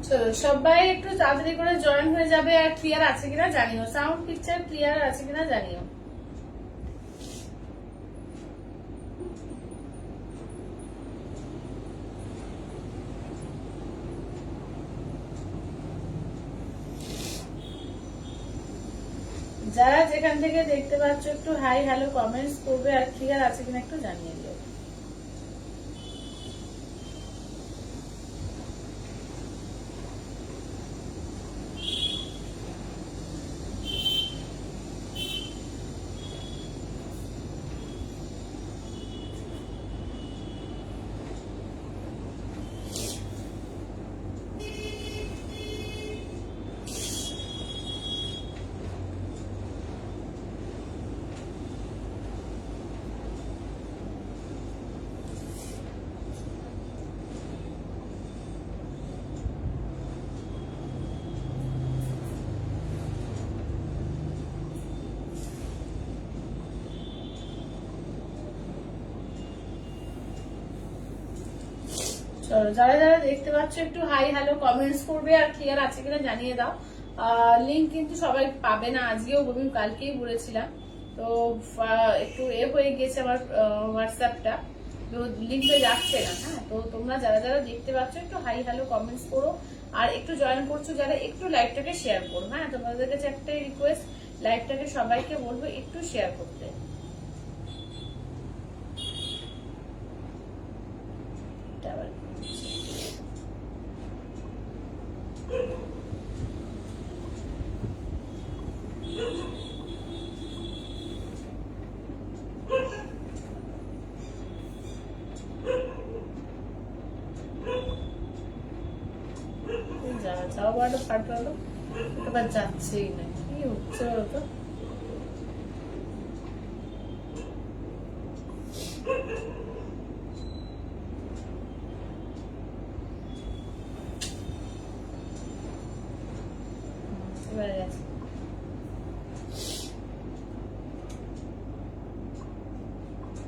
চলো সবাই একটু তাড়াতাড়ি করে জয়েন হয়ে যাবে। আর ক্লিয়ার আছে কিনা জানিও, সাউন্ড পিকচার ক্লিয়ার আছে কিনা জানিও। যারা যেখান থেকে দেখতে পাচ্ছ একটু হাই হ্যালো কমেন্টস করবে, আর ক্লিয়ার আছে কিনা একটু জানিয়ে দিও। চলো যারা যারা দেখতে পাচ্ছ একটু হাই হ্যালো কমেন্টস করবে, আর ক্লিয়ার আছে কিনা জানিয়ে দাও। লিঙ্ক কিন্তু সবাই পাবে না, আজকেও বলি কালকেই বলেছিলাম, তো একটু হয়ে গেছে আমার হোয়াটসঅ্যাপটা, তো লিঙ্কটা যাচ্ছে না। হ্যাঁ, তো তোমরা যারা যারা দেখতে পাচ্ছ একটু হাই হ্যালো কমেন্টস করো, আর একটু জয়েন করছো যারা একটু লাইভটাকে শেয়ার করো। হ্যাঁ, তোমাদের কাছে একটাই রিকোয়েস্ট, লাইভটাকে সবাইকে বলবো একটু শেয়ার করতে। যাওয়াটা ফাটলো, এবার যাচ্ছেই না, কি হচ্ছে বলতো।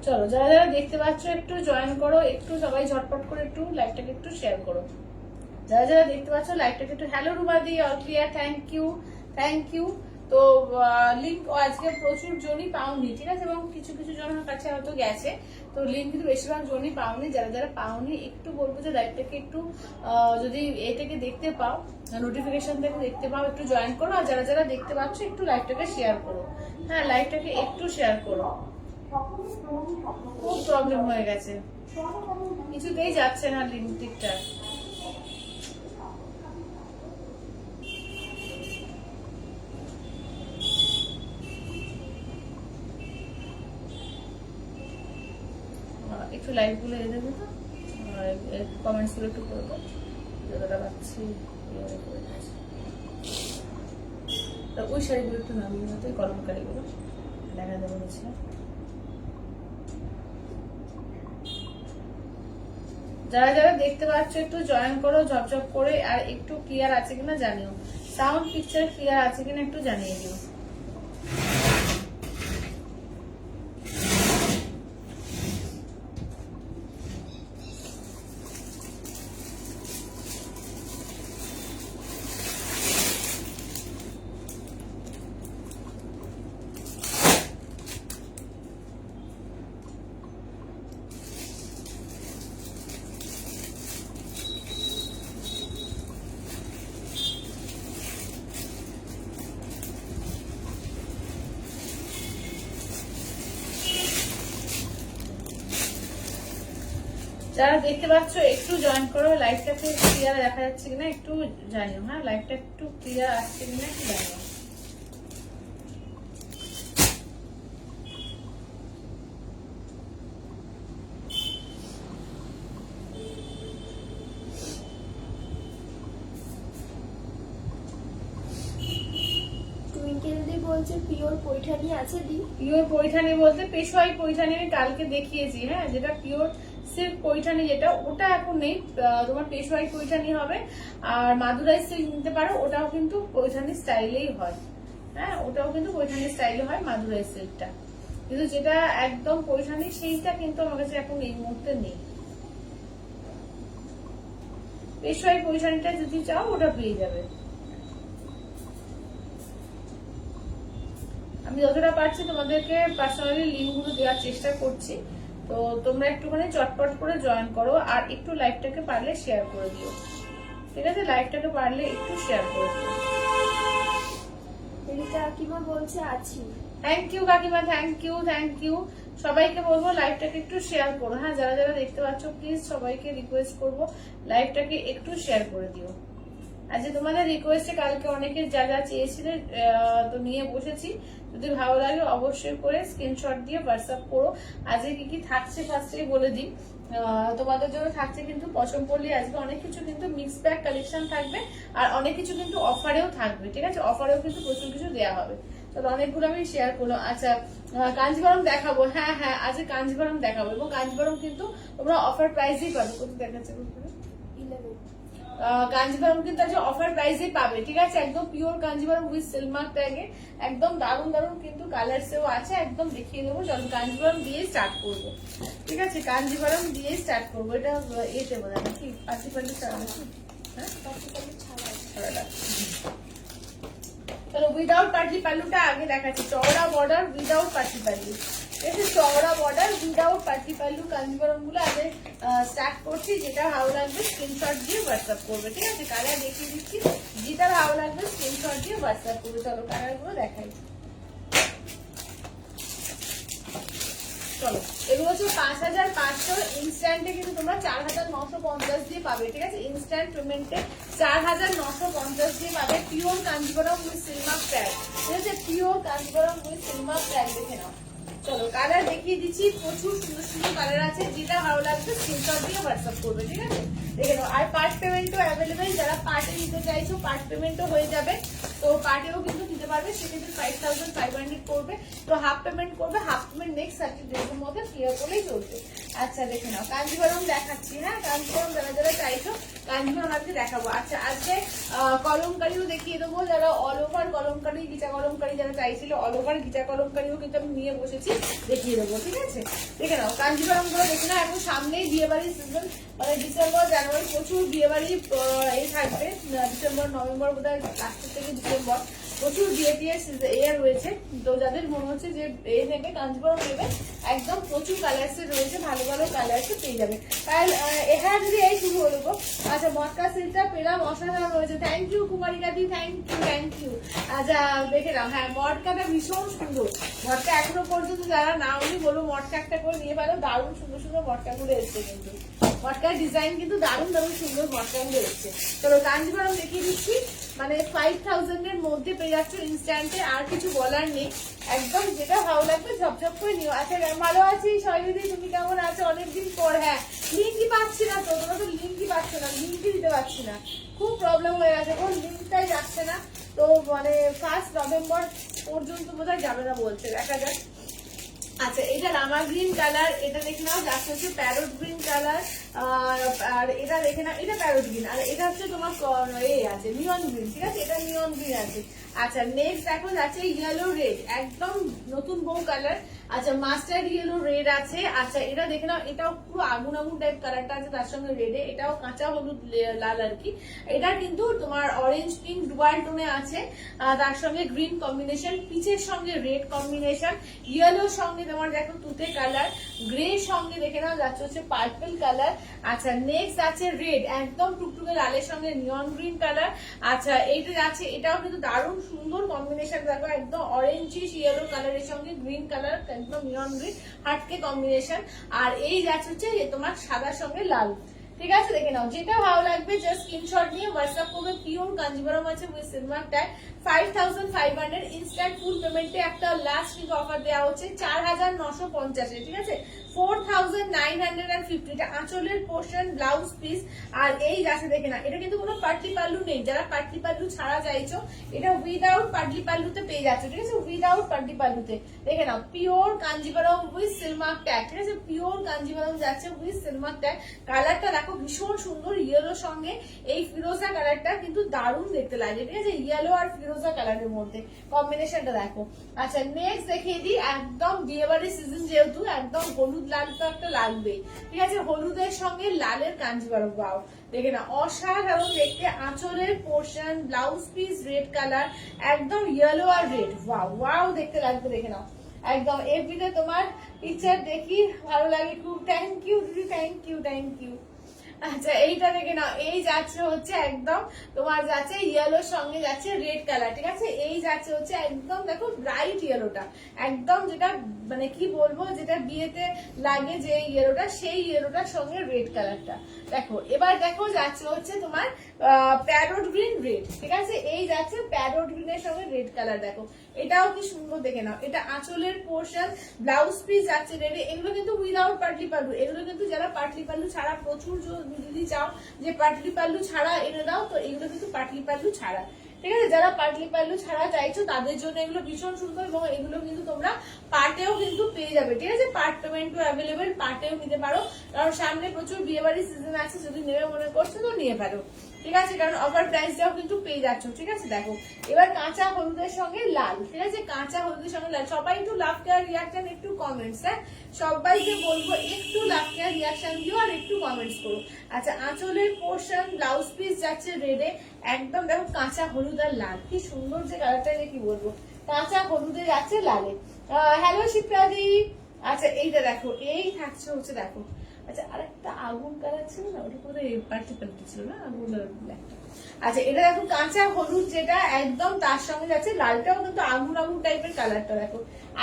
চলো যারা যারা দেখতে পাচ্ছ একটু জয়েন করো, একটু সবাই ঝটপট করে একটু লাইভটাকে একটু শেয়ার করো। যারা যারা দেখতে পাচ্ছ লাইভটাকে একটু হ্যালো রুমাদি, all clear, thank you thank you. তো লিঙ্ক আজকে প্রচুর জনই পাওনি, ঠিক আছে, এবং কিছু কিছু জনের কাছে হয়তো গেছে, তো লিঙ্ক কিন্তু বেশিরভাগ জনই পাওনি। যারা যারা পাওনি একটু বলবো যে লাইভটাকে একটু যদি এ থেকে দেখতে পাও, নোটিফিকেশন থেকে দেখতে পাও, একটু জয়েন করো। আর যারা যারা দেখতে পাচ্ছ একটু লাইভটাকে শেয়ার করো। হ্যাঁ, লাইভটাকে একটু শেয়ার করো। খুব প্রবলেম হয়ে গেছে, কিছুতেই যাচ্ছে না লিঙ্ক দিকটা। একটু লাইভ গুলো এনে দেবে তো, কমেন্টস গুলো একটু করবো, যতটা পাচ্ছি ওই শাড়িগুলো একটু নামিয়ে মতো কলমকারিগুলো দেখা দেবো হচ্ছে। যারা যারা দেখতে পাচ্ছ একটু জয়েন করো ঝপঝপ করে, আর একটু ক্লিয়ার আছে কিনা জানিও, সাউন্ড পিকচার ক্লিয়ার আছে কিনা একটু জানিয়ে দিও। যারা দেখতে পাচ্ছ একটু জয়েন করো, লাইভটাকে ক্লিয়ার দেখা যাচ্ছে কিনা একটু জানিও। হ্যাঁ, লাইভটা একটু ক্লিয়ার আসছে কিনা একটু জানিও। বলছে পিওর পৈঠানি আছে দি? পিওর পৈঠানি বলতে পেশোয়াই পৈঠানি আমি কালকে দেখিয়েছি। হ্যাঁ, যেটা পিওর সিল্ক পৈঠানি যেটা, ওটা এখন নেই, তোমার পেশোয়াই পৈঠানি হবে। আর মাদুরাই সিল্ক নিতে পারো, ওটাও কিন্তু পৈঠানি স্টাইলেই হয়। হ্যাঁ, ওটাও কিন্তু পৈঠানি স্টাইলে হয় মাদুরাই সিল্কটা, কিন্তু যেটা একদম পৈঠানি সেইটা কিন্তু আমার কাছে এখন এই মুহূর্তে নেই। পেশোয়াই পৈঠানিটা যদি চাও ওটা পেয়ে যাবে। আমি যতটা পারছি তোমাদেরকে পার্সোনালি লিঙ্ক গুলো দেওয়ার চেষ্টা করছি, তো তোমরা একটুখানি চটপট করে জয়েন করো আর একটু লাইভটাকে পারলে শেয়ার করে দিও, ঠিক আছে? লাইভটাকে পারলে একটু শেয়ার করে দিও। কাকিমা বলছে আছি। থ্যাংক ইউ কাকিমা, থ্যাংক ইউ, থ্যাংক ইউ। সবাইকে বলবো লাইভটাকে একটু শেয়ার করো, হ্যাঁ? যারা যারা দেখতে পাচ্ছ প্লিজ সবাইকে রিকোয়েস্ট করবো লাইভটাকে একটু শেয়ার করে দিও। আজকে তোমাদের রিকোয়েস্টে কালকে অনেকে যা যা চেয়েছিলে তো নিয়ে বসেছি। যদি ভালো লাগে অবশ্যই করে স্ক্রিনশট দিয়ে হোয়াটসঅ্যাপ করো। আজকে কি কি থাকছে ফার্স্টেই বলে দিই। তোমাদের জন্য থাকছে কিন্তু পছন্দ করলে আজকে অনেক কিছু কিন্তু মিক্স ব্যাগ কালেকশন থাকবে, আর অনেক কিছু কিন্তু অফারেও থাকবে, ঠিক আছে? অফারেও কিন্তু প্রচুর কিছু দেওয়া হবে। চলো অনেকগুলো আমি শেয়ার করলাম। আচ্ছা, কাঞ্জিভারম দেখাবো, হ্যাঁ হ্যাঁ আজকে কাঞ্জিভারম দেখাবো, এবং কাঞ্জিভারম কিন্তু তোমরা অফার প্রাইসেই পাবে। কত দেখাচ্ছে? কাঞ্জিভারম কিন্তু আজকে অফার প্রাইসে পাবে, ঠিক আছে? একদম পিওর কাঞ্জিভারম উইথ সিলমার্ক ট্যাগে, একদম দারুণ দারুণ কিন্তু কালারসেও আছে, একদম দেখিয়ে দেবো। চলো কাঞ্জিভারম দিয়ে স্টার্ট করবো, ঠিক আছে? কাঞ্জিভারম দিয়ে স্টার্ট করবো। এটা এতে বোঝা নাকি পাটি পাটি ছাড়া নাকি? হ্যাঁ, ছাড়া। চলো উইদাউট পাটলি পাল্লুটা আগে দেখাচ্ছি। চওড়া বর্ডার উইদাউট পাটলি পাল্লু, এই চওড়া বর্ডার উইদাউট পাটলি পাল্লু কাঞ্জিভারম গুলো আগে স্টার্ট করছি। যেটা ভালো লাগবে স্ক্রিনশট দিয়ে হোয়াটসঅ্যাপ করবে, ঠিক আছে? কালার দেখিয়ে দিচ্ছি, যেটা ভালো লাগবে স্ক্রিনশট দিয়ে হোয়াটসঅ্যাপ করবে। চলো কালার গুলো দেখাই। চলো এগুলো হচ্ছে 5500, ইনস্ট্যান্টে কিন্তু তোমরা 4950 দিয়ে পাবে, ঠিক আছে? ইনস্ট্যান্ট পেমেন্টে 4950 দিয়ে পাবে। Pure Kanjivaram with silk mark tag, ঠিক আছে? Pure Kanjivaram with silk mark tag দেখে নাও। চলো কালার দেখিয়ে দিচ্ছি, প্রচুর সুন্দর সুন্দর কালার আছে। যেটা ভালো লাগবে স্ক্রিনশট দিয়ে হোয়াটসঅ্যাপ করবে, ঠিক আছে? দেখে নাও। আর পার্ট পেমেন্টও অ্যাভেলেবেল, যারা পার্টে নিতে চাইছো পার্ট পেমেন্টও হয়ে যাবে, তো পার্টেও কিন্তু নিতে পারবে। সেক্ষেত্রে 5500 করবে, তো হাফ পেমেন্ট করবে, হাফ পেমেন্ট নেক্সট 30 ডেজের মধ্যে ক্লিয়ার করলেই চলবে। আচ্ছা দেখে নাও, কাঞ্জিভারম দেখাচ্ছি, হ্যাঁ? কাঞ্জিভারম যারা যারা চাইছো কাঞ্জিভারম আজকে দেখাবো। আচ্ছা আজকে কলমকারিও দেখিয়ে দেবো, যারা অল ওভার কলমকারি, গিচা কলমকারি যারা চাইছিল অল ওভার গিচা কলমকারিও কিন্তু আমি নিয়ে বসেছি, দেখিয়ে দেবো, ঠিক আছে? দেখে নাও কাঞ্জিভারম গুলো দেখে নাও। এখন সামনেই বিয়ে বাড়ির সিজন, মানে ডিসেম্বর জানুয়ারি প্রচুর বিয়ে বাড়ি এই থাকবে। ডিসেম্বর নভেম্বর বোধহয় লাস্টের থেকে ডিসেম্বর প্রচুর বিয়ে টিয়ে রয়েছে। তো যাদের মনে হচ্ছে যে এই নেবে কাঞ্জিভারম নেবে, একদম প্রচুর কালার্সে রয়েছে, ভালো ভালো কালার্সে পেয়ে যাবে। কাল হ্যাঁ যদি এই শুরু হলো গো। আচ্ছা মটকা সিলটা পেলাম, অসাধারণ রয়েছে। Thank you Kumarika di, thank you, thank you. আচ্ছা দেখে নাও, হ্যাঁ মটকাটা ভীষণ সুন্দর। মটকা এখনো পর্যন্ত যারা না উনি বলো মটকা একটা করে নিয়ে পারো, দারুণ সুন্দর সুন্দর মটকা গুলো এসছে কিন্তু। মটকার ডিজাইন কিন্তু দারুণ দারুণ সুন্দর মটকা গুলো এসছে। চলো কাঞ্জিভারম দেখিয়ে দিচ্ছি, মানে 5000 এর মধ্যে পেয়ে যাচ্ছ ইনস্ট্যান্টে, আর কিছু বলার নেই। একদম যেটা ভালো লাগবে ঝপঝপ করে নিও। আচ্ছা ভালো আছি সয়দি, তুমি কেমন আছো? অনেকদিন পর। হ্যাঁ লিঙ্কই পাচ্ছি না তো, তোমরা তো লিঙ্কই পাচ্ছ না, লিঙ্কই দিতে পারছি না, খুব প্রবলেম হয়ে গেছে, কোন লিঙ্কটাই যাচ্ছে না। তো মানে 1 নভেম্বর পর্যন্ত বোধহয় যাবে না বলছে, দেখা যাক। আচ্ছা এটা রামা গ্রিন কালার, এটা দেখে নাও। যাচ্ছে হচ্ছে প্যারোট গ্রিন কালার, আর এটা দেখে নাও, এটা প্যারোট গ্রিন, আর এটা হচ্ছে তোমার আছে নিয়ন গ্রিন, ঠিক আছে? এটা নিয়ন গ্রিন আছে। আচ্ছা নেক্সট দেখো যাচ্ছে ইয়েলো রেড, একদম নতুন বউ কালার। আচ্ছা মাস্টার্ড ইয়েলো রেড আছে। আচ্ছা এটা দেখে নাও, এটাও পুরো আগুন আগুন টাইপ কালারটা আছে তার সঙ্গে রেডে, এটাও কাঁচা হলুদ লাল আর কি। এটা কিন্তু তোমার অরেঞ্জ পিঙ্ক ডুয়াল টোনে আছে, তার সঙ্গে গ্রিন কম্বিনেশন, পিচের সঙ্গে রেড কম্বিনেশন, ইয়েলোর সঙ্গে তোমার দেখো তুতে কালার, গ্রে সঙ্গে দেখে নাও যাচ্ছে হচ্ছে পার্পল কালার। আচ্ছা নেক্সট আছে রেড, একদম টুকটুকে লালের সঙ্গে নিয়ন গ্রিন কালার। আচ্ছা এইটা আছে, এটাও কিন্তু দারুণ সুন্দর কম্বিনেশন, দেখো একদম অরেঞ্জিশ ইয়েলো কালারের সঙ্গে গ্রিন কালার, একদম নিয়ন গ্রিন হাটকে কম্বিনেশন। আর এই যাচ্ছে হচ্ছে তোমার সাদার সঙ্গে লাল, ঠিক আছে? দেখে নাও, যেটা ভালো লাগবে জাস্ট স্ক্রিনশট নিয়ে হোয়াটসঅ্যাপ করবে। পিওর কাঞ্জিভারম আছে with silk mark tag, 5500 instant full পেমেন্টে একটা লাস্ট কিন্তু অফার দেওয়া হচ্ছে 4950, ঠিক আছে? 4950, এটা আঁচলের পোর্শন, ব্লাউজ পিস। আর এই যাচ্ছে দেখে না, এটা কিন্তু কোনো পাটলি পাল্লু নেই, যারা পাটলি পাল্লু ছাড়া চাইছো এটা উইদাউট পাটলি পাল্লুতে পেয়ে যাচ্ছে, ঠিক আছে? উইদাউট পাটলি পাল্লুতে দেখে নাও, pure Kanjivaram with silk mark tag, ঠিক আছে? পিওর কাঞ্জিভারম যাচ্ছে উইথ সিলমার্ক ট্যাগ। কালারটা দেখো ভীষণ সুন্দর, ইয়েলোর সঙ্গে এই ফিরোজা কালারটা কিন্তু দারুণ দেখতে লাগে, ঠিক আছে? ইয়েলো আর ফিরোজা কালারের মধ্যে কম্বিনেশনটা দেখো। আচ্ছা নেক্সট দেখিয়ে দিই, একদম বিয়ে বাড়ির সিজন যেহেতু, একদম হলুদ লাল তো একটা লাগবে, ঠিক আছে। হলুদের সঙ্গে লালের কাঞ্জিভারম, বাও দেখে না অসাধারণ দেখতে। আঁচলের portion, blouse piece red colour, একদম ইয়েলো আর রেড, ওয়াও ওয়াও দেখতে লাগবে, দেখে নাও একদম। এফবিতে তোমার পিকচার দেখি ভালো লাগে খুব, থ্যাংক ইউ দিদি, থ্যাংক ইউ থ্যাংক ইউ। আচ্ছা এইটা দেখে নাও, এই যাচ্ছে হচ্ছে একদম তোমার যাচ্ছে ইয়েলোর সঙ্গে যাচ্ছে রেড কালার, ঠিক আছে। এই যাচ্ছে হচ্ছে একদম দেখো ব্রাইট ইয়েলোটা, একদম যেটা মানে কি বলবো, যেটা বিয়েতে লাগে যে ইয়েলোটা, সেই ইয়েলোটার সঙ্গে রেড কালারটা দেখো। এবার দেখো যাচ্ছে হচ্ছে তোমার প্যারোট গ্রিন রেড, ঠিক আছে। এই যাচ্ছে প্যারোট গ্রিনের সঙ্গে রেড কালার, দেখো এটাও কি সুন্দর দেখে নাও। এটা আঁচলের পোর্শন, ব্লাউজ পিস যাচ্ছে রেডে। এগুলো কিন্তু উইদাউট পাটলি পাল্লু, এগুলো কিন্তু যারা পাটলি পাল্লু ছাড়া প্রচুর যদি চাও যে পাটলি পাল্লু ছাড়া এনে দাও, তো এগুলো কিন্তু পাটলি পাল্লু ছাড়া, ঠিক আছে। যারা পাটলি পাল্লু ছাড়া চাইছো তাদের জন্য এগুলো ভীষণ সুন্দর, এবং এগুলো কিন্তু তোমরা পাটেও কিন্তু পেয়ে যাবে, ঠিক আছে। পাট পেমেন্টও অ্যাভেলেবেল, পাটেও নিতে পারো, কারণ সামনে প্রচুর বিয়ে বাড়ির সিজন আছে, যদি নেবে মনে করছো তো নিয়ে পারো, ঠিক আছে, কারণ অফার প্রাইস দাও কিন্তু পেয়ে যাচ্ছ, ঠিক আছে। দেখো এবার কাঁচা হলুদের সঙ্গে লাল, ঠিক আছে, কাঁচা হলুদের সঙ্গে লাল। সবাই একটু লাভ কেয়ার রিয়াকশন, একটু কমেন্টস, হ্যাঁ সবাইকে বলবো একটু লাভ কেয়ার রিয়াকশন দিও আর একটু কমেন্টস করো। আচ্ছা আঁচলের পোর্শন, ব্লাউজ পিস যাচ্ছে রেডে, একদম দেখো কাঁচা হলুদ আর লাল, কি সুন্দর যে কালারটা, কি বলবো, কাঁচা হলুদে যাচ্ছে লালে। হ্যালো শিপ্রাদি। আচ্ছা এইটা দেখো, এই থাকছে হচ্ছে দেখো, আচ্ছা আরেকটা আগুন কালার ছিল না, ওটা কোথায় পার্টিকেল ছিল না, আগুন কালার ব্ল্যাকটা। আচ্ছা এটা দেখো কাঁচা হলুদ যেটা একদম, তার সঙ্গে যাচ্ছে লালটাও কিন্তু আগুন আগুন টাইপের কালারটা, দেখো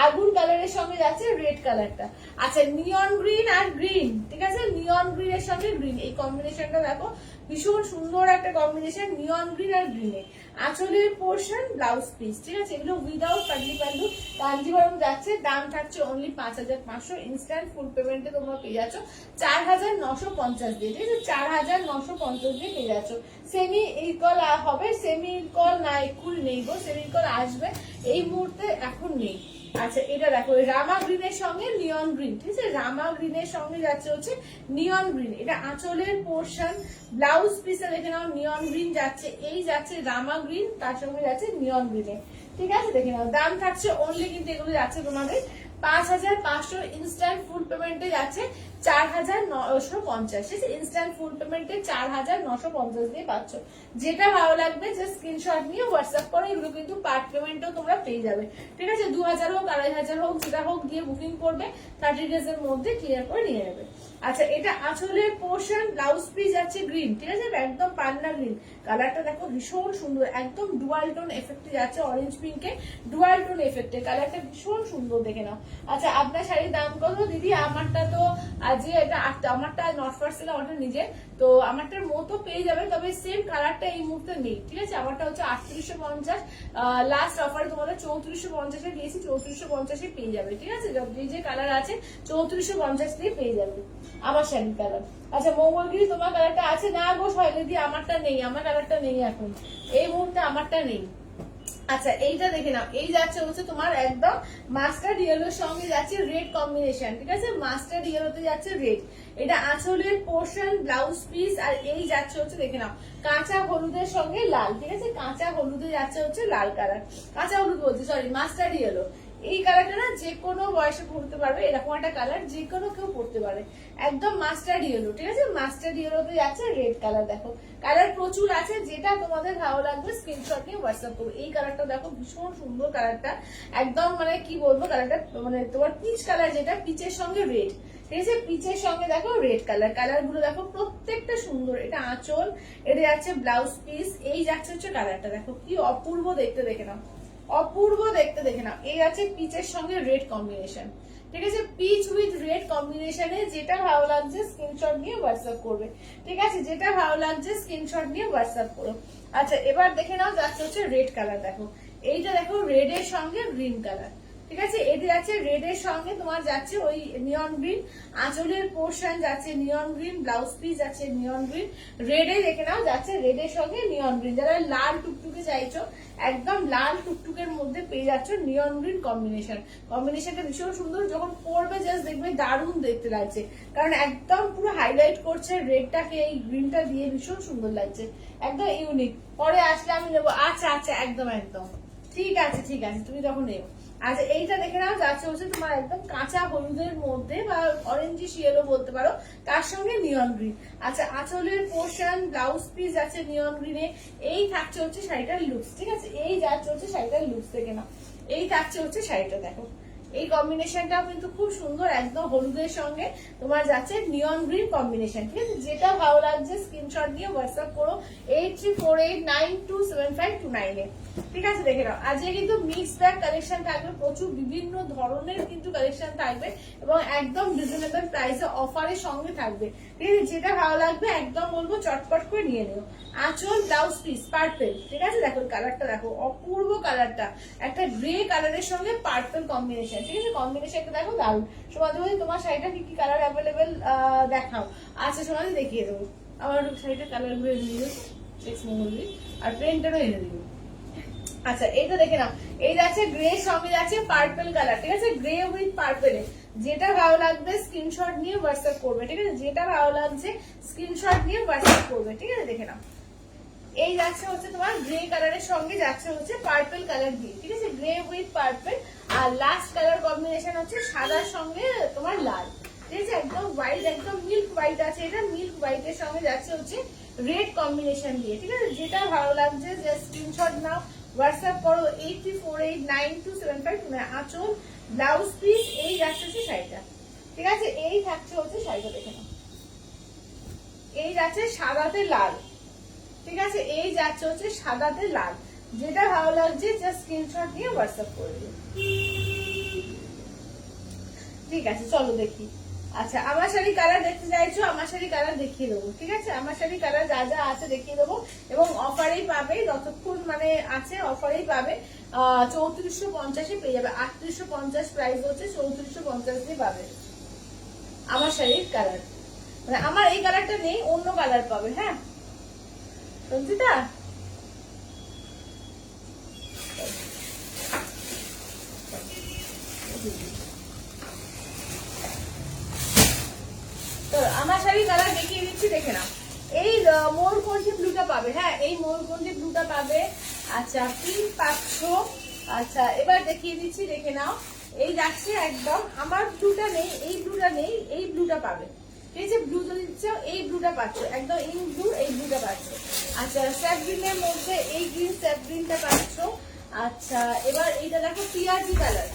আগুন কালারের সঙ্গে যাচ্ছে রেড কালারটা। আচ্ছা নিয়ন গ্রিন আর গ্রিন, ঠিক আছে, নিয়ন গ্রিনের সঙ্গে গ্রিন, এই কম্বিনেশনটা দেখো ভীষণ সুন্দর একটা কম্বিনেশন, নিয়ন গ্রিন আর গ্রিনে। আঁচলের পোর্শন, ব্লাউজ পিস, ঠিক আছে, এগুলো উইদাউট পাটলি পাল্লু, কাঞ্জিভারম যাচ্ছে, দাম থাকছে অনলি 5500, ইনস্ট্যান্ট ফুল পেমেন্টে তোমরা পেয়ে যাচ্ছ 4950 দিয়ে, ঠিক আছে, 4950 দিয়ে পেয়ে যাচ্ছ। সেমি ইকুয়াল হবে, সেমি ইকুয়াল না একুল নেই গো, সেমি ইকুয়াল আসবে, এই মুহূর্তে এখন নেই। আচ্ছা এটা দেখো রামা গ্রিনের সঙ্গে নিয়ন গ্রিন, ঠিক আছে, রামা গ্রিনের সঙ্গে যাচ্ছে হচ্ছে নিয়ন গ্রিন। এটা আঁচলের পোর্শন, ব্লাউজ পিসে দেখে নাও নিয়ন গ্রিন যাচ্ছে, এই যাচ্ছে রামা গ্রিন, তার সঙ্গে যাচ্ছে নিয়ন গ্রিনে, ঠিক আছে, দেখে নাও। দাম থাকছে অনলি কিন্তু এগুলো যাচ্ছে তোমাদের 5500, ইনস্ট্যান্ট ফুল পেমেন্টে যাচ্ছে 4950, ঠিক আছে, ইনস্ট্যান্ট ফুল পেমেন্টে 4950 দিয়ে পাচ্ছ। যেটা ভালো লাগবে যে স্ক্রিনশট নিয়ে হোয়াটসঅ্যাপ করো, এগুলো কিন্তু পার্ট পেমেন্টও তোমরা পেয়ে যাবে, ঠিক আছে। 2000 হোক 2500 হোক যেটা হোক দিয়ে বুকিং করবে, 30 ডেজ এর মধ্যে ক্লিয়ার করে নিয়ে নেবে। আচ্ছা এটা আঁচলের পোর্শন, ব্লাউজ পিস যাচ্ছে গ্রিন, ঠিক আছে, একদম পান্না গ্রিন কালারটা দেখো ভীষণ সুন্দর, একদম ডুয়াল টোন এফেক্টে যাচ্ছে, অরেঞ্জ পিঙ্কে ডুয়াল টোন এফেক্টে, কালারটা ভীষণ সুন্দর দেখে নাও। আচ্ছা আপনার শাড়ির দাম কত দিদি? আমারটা তো আজকে এটা আমারটা নট ফার সেল, আমারটা নিজে, তো আমারটার মতো পেয়ে যাবে, তবে সেম কালারটা এই মুহূর্তে নেই, ঠিক আছে। আমারটা হচ্ছে 3850, লাস্ট অফারে তোমাদের 3450 দিয়েছি, 3450 পেয়ে যাবে, ঠিক আছে, যে কালার আছে 3450 দিয়ে পেয়ে যাবে আমার শাড়ির কালার। আচ্ছা মঙ্গলগিরি তোমার কালারটা আছে না গো শৈলী দি? আমারটা নেই, আমার কালারটা নেই এখন এই মুহূর্তে, আমারটা নেই। আচ্ছা এইটা দেখে নাও, এই যাচ্ছে হচ্ছে তোমার একদম মাস্টার্ড ইয়েলোর সঙ্গে যাচ্ছে রেড কম্বিনেশন, ঠিক আছে, মাস্টার্ড ইয়েলোতে যাচ্ছে রেড। এটা আঁচলের পোর্শন, ব্লাউজ পিস, আর এই যাচ্ছে হচ্ছে দেখে নাও কাঁচা হলুদের সঙ্গে লাল, ঠিক আছে, কাঁচা হলুদে যাচ্ছে হচ্ছে লাল কালার, কাঁচা হলুদ বলছি সরি, মাস্টার্ড ইয়েলো। এই কালারটা না যে কোনো বয়সে পড়তে পারবে, এরকম একটা কালার যে কোনো কেউ পড়তে পারে, একদম মাস্টার্ড ইয়েলো, ঠিক আছে, মাস্টার্ড ইয়েলোতে যাচ্ছে রেড কালার। দেখো কালার প্রচুর আছে, যেটা তোমাদের ভালো লাগবে স্ক্রিনশট নিয়ে হোয়াটসঅ্যাপ করো। এই কালারটা দেখো ভীষণ সুন্দর কালারটা, একদম মানে কি বলবো, কালারটা মানে তোমার পিচ কালার, যেটা পিচের সঙ্গে রেড, ঠিক আছে, পিচের সঙ্গে দেখো রেড কালার, কালার গুলো দেখো প্রত্যেকটা সুন্দর। এটা আঁচল, এটা যাচ্ছে ব্লাউজ পিস, এই যাচ্ছে হচ্ছে কালারটা, দেখো কি অপূর্ব দেখতে, দেখে নাও অপূর্ব দেখতে, দেখে নাও। এই আছে পিচের সঙ্গে রেড কম্বিনেশন, ঠিক আছে, পিচ উইথ রেড কম্বিনেশনে যেটা ভালো লাগছে স্ক্রিনশট নিয়ে হোয়াটসঅ্যাপ করবে, ঠিক আছে, যেটা ভালো লাগছে স্ক্রিনশট নিয়ে হোয়াটসঅ্যাপ করো। আচ্ছা এবার দেখে নাও যাচ্ছে হচ্ছে রেড কালার, দেখো এইটা দেখো রেড এর সঙ্গে গ্রিন কালার, ঠিক আছে, এটা যাচ্ছে রেড এর সঙ্গে তোমার যাচ্ছে ওই নিয়ন গ্রিন, আঁচলের পোর্শন যাচ্ছে নিয়ন গ্রিন, ব্লাউজ পিস যাচ্ছে নিয়ন গ্রিন, রেডে দেখে নাও যাচ্ছে রেড এর সঙ্গে নিয়ন গ্রিন। যারা লাল টুকটুকে চাইছো, একদম লাল টুকটুকের মধ্যে পেয়ে যাচ্ছ নিয়ন গ্রিন কম্বিনেশন, কম্বিনেশনটা ভীষণ সুন্দর, যখন পরবে জাস্ট দেখবে দারুণ দেখতে লাগছে, কারণ একদম পুরো হাইলাইট করছে রেডটাকে, এই গ্রিনটা দিয়ে ভীষণ সুন্দর লাগছে, একদম ইউনিক। পরে আসলে আমি নেবো, আচ্ছা আচ্ছা একদম একদম ঠিক আছে ঠিক আছে, তুমি তখন নেবো। আচ্ছা এইটা দেখে নাও, যাচ্ছে হচ্ছে তোমার একদম কাঁচা হলুদের মধ্যে বা অরেঞ্জিশ ইয়েলো বলতে পারো, তার সঙ্গে নিয়ন গ্রিন। আচ্ছা আঁচলের পোর্শন, ব্লাউজ পিস আছে নিয়ন গ্রিনে। এই থাকছে হচ্ছে শাড়িটার লুকস, ঠিক আছে? এই যাচ্ছে হচ্ছে শাড়িটার লুকস দেখে নাও, এই থাকছে হচ্ছে শাড়িটা। দেখো এই কম্বিনেশনটাও কিন্তু খুব সুন্দর, একদম হলুদের সঙ্গে তোমার যাচ্ছে নিয়ন গ্রিন কম্বিনেশন, ঠিক আছে? যেটা ভালো লাগছে স্ক্রিনশট দিয়ে হোয়াটসঅ্যাপ করো 8348927529 এ, ঠিক আছে? দেখে নাও আজকে কিন্তু মিক্স ব্যাগ কালেকশন থাকবে, প্রচুর বিভিন্ন ধরনের কিন্তু কালেকশন থাকবে এবং একদম রিজনেবল প্রাইসে অফারের সঙ্গে থাকবে, ঠিক আছে? যেটা ভালো লাগবে একদম বলবো চটপট করে নিয়ে নিও। আঁচল ব্লাউজ পিস পার্পল, ঠিক আছে? দেখো কালারটা দেখো, অপূর্ব কালারটা, একটা গ্রে কালারের সঙ্গে পার্পল কম্বিনেশন, ঠিক আছে? কম্বিনেশনটা দেখো দারুণ। সোমাদি বলি তোমার শাড়িটা কি কি কালার অ্যাভেলেবেল দেখাও। আচ্ছা সোমাদি দেখিয়ে দেবো, আমার শাড়িটা কালার গুলো এনে দিও আর প্রিন্টারও এনে দিও। আচ্ছা এইটা দেখে নাও, এই যাচ্ছে গ্রে সঙ্গে যাচ্ছে পার্পল কালার, ঠিক আছে? গ্রে উইথ পার্পলে, যেটা ভালো লাগবে স্ক্রিনশট নিয়ে হোয়াটসঅ্যাপ করবে, ঠিক আছে? যেটা ভালো লাগছে স্ক্রিনশট নিয়ে হোয়াটসঅ্যাপ করবে, ঠিক আছে? দেখে নাও এই যাচ্ছে হচ্ছে তোমার গ্রে কালারের সঙ্গে যাচ্ছে হচ্ছে পার্পল কালার দিয়ে, ঠিক আছে? Grey with purple. আর লাস্ট কালার কম্বিনেশন হচ্ছে সাদার সঙ্গে তোমার লাল, ঠিক আছে? একদম হোয়াইট, একদম মিল্ক হোয়াইট আছে, এটা মিল্ক হোয়াইটের সঙ্গে যাচ্ছে হচ্ছে রেড কম্বিনেশন দিয়ে, ঠিক আছে? যেটা ভালো লাগছে যে স্ক্রিনশট নাও, হোয়াটসঅ্যাপ করো 8348927529। আঁচল ব্লাউজ পিস এই যাচ্ছে হচ্ছে শাড়িটা, ঠিক আছে? এই থাকছে হচ্ছে শাড়িটা, দেখে নাও এই যাচ্ছে সাদাতে লাল, ঠিক আছে? এই যাচ্ছে হচ্ছে সাদাতে লাল, যেটা ভালো লাগছে জাস্ট স্ক্রিনশট দিয়ে হোয়াটসঅ্যাপ করে দিও, ঠিক আছে? চলো দেখি। আচ্ছা আমার শাড়ি কালার দেখতে চাইছো, আমার শাড়ি কালার দেখিয়ে দেবো, ঠিক আছে? আমার শাড়ি কালার যা যা আছে দেখিয়ে দেবো এবং অফারেই পাবে, যতক্ষণ মানে আছে অফারেই পাবে। 3450 পেয়ে যাবে, 3850 প্রাইস হচ্ছে, 3450 দিয়ে পাবে আমার শাড়ির কালার। মানে আমার এই কালারটা নেই, অন্য কালার পাবে। হ্যাঁ রঞ্জিতা তো আমার শাড়ি কালার দেখিয়ে দিচ্ছি, দেখে নাও। এই ময়ূরকণ্ঠী ব্লুটা পাবে, হ্যাঁ এই ময়ূরকণ্ঠী ব্লুটা পাবে। আচ্ছা পিঙ্ক পাচ্ছ। আচ্ছা এবার দেখিয়ে দিচ্ছি, দেখে নাও এই যাচ্ছে একদম, আমার ব্লুটা নেই, এই ব্লুটা নেই, এই ব্লুটা পাবে, ঠিক আছে? ব্লু যদি দিচ্ছ এই ব্লুটা পাচ্ছ, একদম ইন ব্লু এই ব্লুটা পাচ্ছ। আচ্ছা স্যাপ গ্রিনের মধ্যে এই গ্রিন স্যাপ গ্রিনটা পাচ্ছ। আচ্ছা এবার এইটা দেখো পিয়াজি কালার,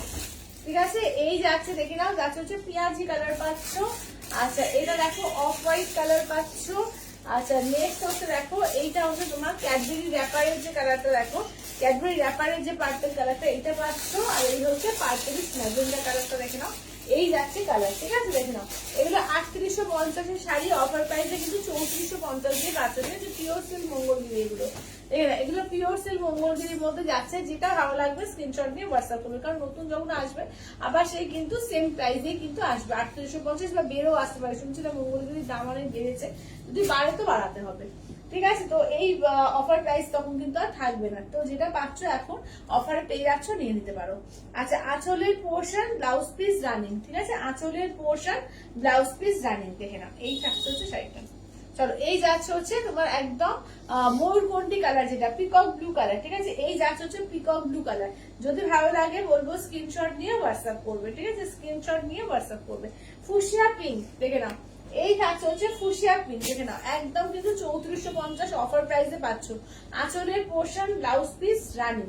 ঠিক আছে? এই যাচ্ছে দেখে নাও, যাচ্ছে হচ্ছে পিয়াজি কালার পাচ্ছ। আচ্ছা এটা দেখো অফ হোয়াইট কালার পাচ্ছ। আচ্ছা নেক্সট হচ্ছে দেখো এইটা হচ্ছে তোমার ক্যাডবেরি র্যাপারের যে কালারটা, দেখো ক্যাডবেরি র্যাপারের যে পার্পল কালারটা এইটা পাচ্ছ। আর এই হচ্ছে পার্পলিশ ম্যাজেন্ডা কালারটা, দেখে নাও এই যাচ্ছে কালার, ঠিক আছে? দেখে নাও এগুলো 3850 শাড়ি, অফার প্রাইসে কিন্তু 3450 দিয়ে পাচ্ছ, ঠিক আছে? পিওর সিল্ক মঙ্গলগিরি এগুলো, এগুলো পিওর সিল্ক মঙ্গলগিরির মধ্যে যাচ্ছে। যেটা ভালো লাগবে স্ক্রিনশট নিয়ে হোয়াটসঅ্যাপ করবে, কারণ নতুন যখন আসবে আবার সেই কিন্তু সেম প্রাইসে কিন্তু আসবে, 3850 বা বেড়েও আসতে পারে। শুনছিলাম মঙ্গলগিরির দাম অনেক বেড়েছে, যদি বাড়ে তো বাড়াতে হবে, ঠিক আছে? তো এই অফার প্রাইস তখন কিন্তু আর থাকবে না, তো যেটা পাচ্ছ এখন অফারে পেয়ে যাচ্ছ নিয়ে নিতে পারো। আচ্ছা আঁচলের পোর্শন ব্লাউজ পিস রানিং, ঠিক আছে? আঁচলের পোর্শন ব্লাউজ পিস রানিং, দেখে নাও এই থাকছে হচ্ছে শাড়িটা। চলো এই যাচ্ছে হচ্ছে তোমার একদম ময়ূরকণ্ঠী কালার, যেটা পিকক ব্লু কালার, ঠিক আছে? এই যাচ্ছে হচ্ছে পিকক ব্লু কালার। যদি ভালো লাগে বলবো স্ক্রিনশট নিয়ে হোয়াটসঅ্যাপ করবে, ঠিক আছে? স্ক্রিনশট নিয়ে হোয়াটসঅ্যাপ করবে। ফুশিয়া পিঙ্ক, দেখে নাও এই থাকছে হচ্ছে ফুশিয়া পিঙ্ক, দেখে নাও একদম কিন্তু 3450 অফার প্রাইসে পাচ্ছ। আঁচলের পোর্শন ব্লাউজ পিস রানিং,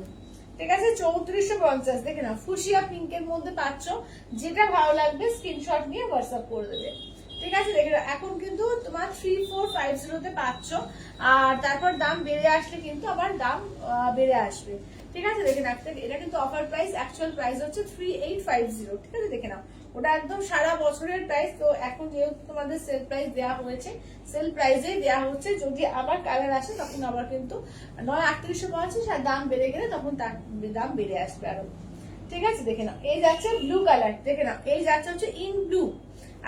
ঠিক আছে? 3450, দেখে নাও ফুশিয়া পিঙ্কের মধ্যে পাচ্ছ। যেটা ভালো লাগবে স্ক্রিনশট নিয়ে হোয়াটসঅ্যাপ করে দেবে, ঠিক আছে? দেখে নাও এখন কিন্তু তোমার 3450 তে পাচ্ছ, আর তারপর দাম বেড়ে আসলে কিন্তু আবার দাম বেড়ে আসবে, ঠিক আছে? দেখে নাও এটা কিন্তু অফার প্রাইস, অ্যাকচুয়াল প্রাইস হচ্ছে 3850, ঠিক আছে? দেখে নাও ওটা একদম সারা বছরের প্রাইস, তো এখন যেহেতু তোমাদের সেল প্রাইস দেওয়া হয়েছে, সেল প্রাইসে দেওয়া হচ্ছে। যদি আবার কালার আসে তখন আবার কিন্তু নয় 3850, আর দাম বেড়ে গেলে তখন তার দাম বেড়ে আসবে আরো, ঠিক আছে? দেখে নাও এই যাচ্ছে ব্লু কালার, দেখে নাও এই যাচ্ছে হচ্ছে ইন ব্লু।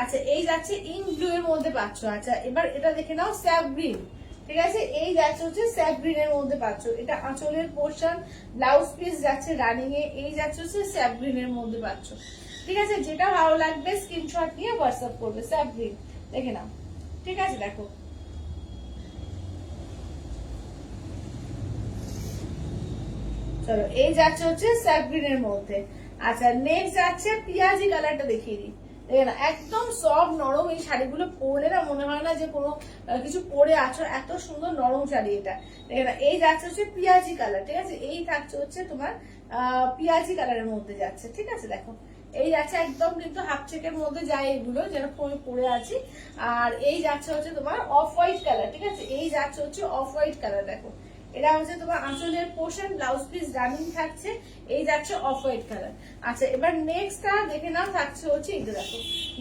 আচ্ছা এই যাচ্ছে ইন ব্লু এর মধ্যে পাচ্ছ। আচ্ছা এবার এটা দেখে নাও স্যাপ গ্রিন, ঠিক আছে? এই যাচ্ছে হচ্ছে স্যাপ গ্রিন এর মধ্যে পাচ্ছ। এটা আঁচলের পোর্শন ব্লাউজ পিস যাচ্ছে রানিং এ, এই যাচ্ছে হচ্ছে স্যাপ গ্রিন এর মধ্যে পাচ্ছ, ঠিক আছে? যেটা ভালো লাগবে স্ক্রিনশট নিয়ে হোয়াটসঅ্যাপ করবে, স্যাপ গ্রিন, দেখে নাও, ঠিক আছে? দেখো চলো এই যাচ্ছে হচ্ছে স্যাপ গ্রিন এর মধ্যে। আচ্ছা নেক্সট যাচ্ছে পিঁয়াজি কালারটা দেখিয়ে দিই। দেখেন একদম সফট নরম, এই শাড়িগুলো পরলে না মনে হয় না যে কোনো কিছু পরে আছো, এত সুন্দর নরম শাড়ি এটা। দেখেন এই যাচ্ছে হচ্ছে পিঁয়াজি কালার, ঠিক আছে, এই থাকছে হচ্ছে তোমার পিঁয়াজি কালারের মধ্যে যাচ্ছে, ঠিক আছে। দেখো এই যাচ্ছে একদম কিন্তু হাফ চেকের মধ্যে যায় এগুলো, যেরকম আমি পরে আছি। আর এই যাচ্ছে হচ্ছে তোমার অফ হোয়াইট কালার, ঠিক আছে, এই যাচ্ছে হচ্ছে অফ হোয়াইট কালার। দেখো এটা হচ্ছে তোমার আঁচলের পোর্শন, ব্লাউজ পিস রানিং থাকছে, এই যাচ্ছে অফ হোয়াইট কালার। আচ্ছা এবার নেক্সটটা দেখে নাও, থাকছে হচ্ছে এইটা। দেখো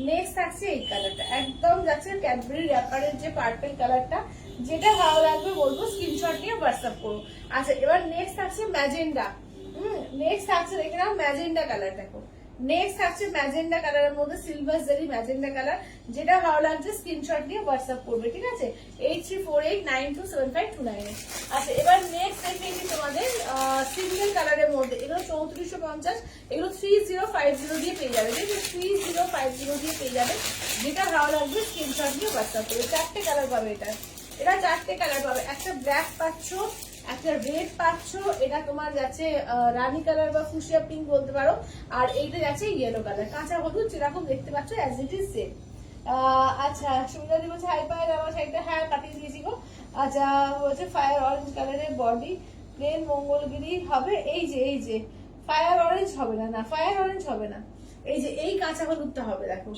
নেক্সট থাকছে এই কালারটা, একদম যাচ্ছে ক্যাডবেরি র্যাপারের যে পার্পল কালারটা। যেটা ভালো লাগবে বলবো স্ক্রিনশট নিয়ে হোয়াটসঅ্যাপ করো। আচ্ছা এবার নেক্সট থাকছে ম্যাজেন্ডা। নেক্সট থাকছে দেখে নাও ম্যাজেন্ডা কালার। দেখো নেক্সট থাকছে ম্যাজেন্ডা কালারের মধ্যে সিলভার জারি ম্যাজেন্ডা কালার। যেটা ভালো লাগছে স্ক্রিনশট নিয়ে হোয়াটসঅ্যাপ করবে, ঠিক আছে, 8348927529। আচ্ছা এবার নেক্সট দেখে নিই তোমাদের সিঙ্গেল কালারের মধ্যে, এগুলো 3450, এগুলো 3050 দিয়ে পেয়ে যাবে, ঠিক আছে, 3050 দিয়ে পেয়ে যাবে। যেটা ভালো লাগবে স্ক্রিনশট নিয়ে হোয়াটসঅ্যাপ করবে। চারটে কালার পাবে এটা চারটে কালার পাবে, একটা ব্ল্যাক পাচ্ছ, একটা রেড পাচ্ছ, এটা তোমার যাচ্ছে রানী কালার বা ফুসিয়া পিঙ্ক বলতে পারো, আর এইটা যাচ্ছে ইয়েলো কালার, কাঁচা হলুদ যেরকম দেখতে পাচ্ছ অ্যাজ ইট ইজ সেম। আচ্ছা সুন্দরী বলছে হাই পায়ের আমার শাড়িটা হ্যাঁ কাটিয়ে দিয়েছি গো। আচ্ছা বলছে ফায়ার অরেঞ্জ কালারের বডি প্লেন মঙ্গলগিরি হবে, এই যে ফায়ার অরেঞ্জ হবে না, ফায়ার অরেঞ্জ হবে না, এই যে এই কাঁচা হলুদটা হবে। দেখো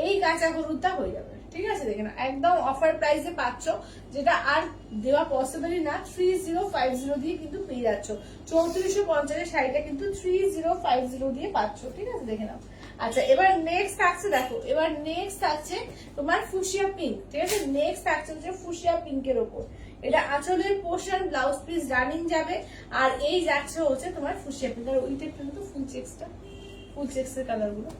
এই কাঁচা হলুদটা হয়ে যাবে, ঠিক আছে। দেখে না একদম অফার প্রাইসে পাচ্ছ, যেটা আর দেওয়া পসিবলই না। 3050 দিয়ে কিন্তু পেয়ে যাচ্ছ, 3450 শাড়িটা কিন্তু 3050 দিয়ে পাচ্ছ, ঠিক আছে, দেখে নাও। আচ্ছা এবার নেক্সট থাকছে, দেখো এবার নেক্সট থাকছে তোমার ফুসিয়া পিঙ্ক, ঠিক আছে, নেক্সট থাকছে হচ্ছে ফুসিয়া পিঙ্কের ওপর। এটা আঁচলের পোর্শন, ব্লাউজ পিস রানিং যাবে, আর এই যাচ্ছে হচ্ছে তোমার ফুসিয়া পিঙ্ক। আর ওইটা কিন্তু ফুল চেক্সের কালার গুলো।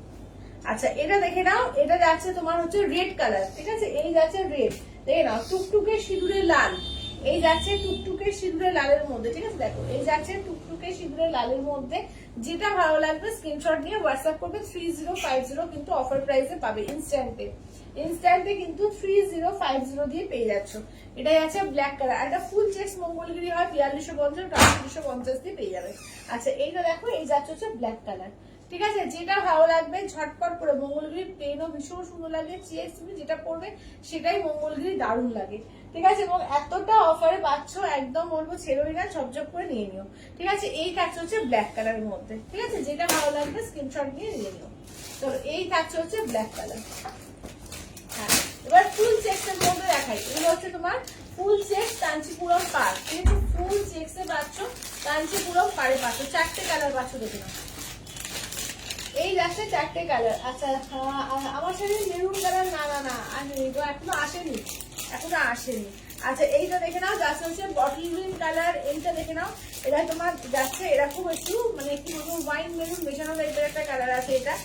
আচ্ছা এটা দেখে নাও, এটা যাচ্ছে তোমার হচ্ছে রেড কালার, ঠিক আছে, এই যাচ্ছে রেড, দেখে নাও টুকটুকে সিঁদুরে লাল, এই যাচ্ছে টুকটুকে সিঁদুরে লালের মধ্যে, ঠিক আছে। দেখো এই যাচ্ছে টুকটুকে সিঁদুরে লালের মধ্যে। যেটা ভালো লাগবে স্ক্রিনশট নিয়ে হোয়াটসঅ্যাপ করবে। 3050 কিন্তু অফার প্রাইসে পাবে ইনস্ট্যান্টে কিন্তু 3050 দিয়ে পেয়ে যাচ্ছ। এটাই আছে ব্ল্যাক কালার, এটা ফুল চেক্স মঙ্গলগিরি হয় 4250, 4250 দিয়ে পেয়ে যাবে। আচ্ছা এইটা দেখো, এই যাচ্ছে হচ্ছে ব্ল্যাক কালার, ঠিক আছে। যেটা ভালো লাগবে ঝটপট করে, মঙ্গলগিরি প্লেনও ভীষণ সুন্দর লাগে, চেক্স তুমি যেটা পরবে সেটাই মঙ্গলগিরি দারুণ লাগে, ঠিক আছে। এবং এতটা অফারে পাচ্ছ, একদম বলবো ছেড়োই না, ঝপঝপ করে নিয়ে নিও, ঠিক আছে। এই থাকছে হচ্ছে ব্ল্যাক কালারের মধ্যে, ঠিক আছে, যেটা ভালো লাগবে স্ক্রিনশট নিয়ে নিয়ে নিও। তো এই থাকছে হচ্ছে ব্ল্যাক কালার। হ্যাঁ এবার ফুল চেক্স এর মধ্যে দেখাই, এগুলো হচ্ছে তোমার ফুল চেক্স কাঞ্চিপুরম পাড়, ঠিক আছে, ফুল চেক্স এ পাচ্ছ, কাঞ্চিপুরম পাড়ে পাচ্ছ, চারটে কালার পাচ্ছ, দেখে নাও। এই যাচ্ছে চারটে কালার। আচ্ছা আমার সাথে মেরুন কালার না আসেনি তো, এখনো আসেনি। আচ্ছা এইটা দেখে নাও, যাচ্ছে হচ্ছে বটল গ্রিন কালার, এইটা দেখে নাও, এটা তোমার যাচ্ছে এরকম একটু মানে কি বলবো ওয়াইন মেরুন মেশানো টাইপের একটা কালার আছে এটা।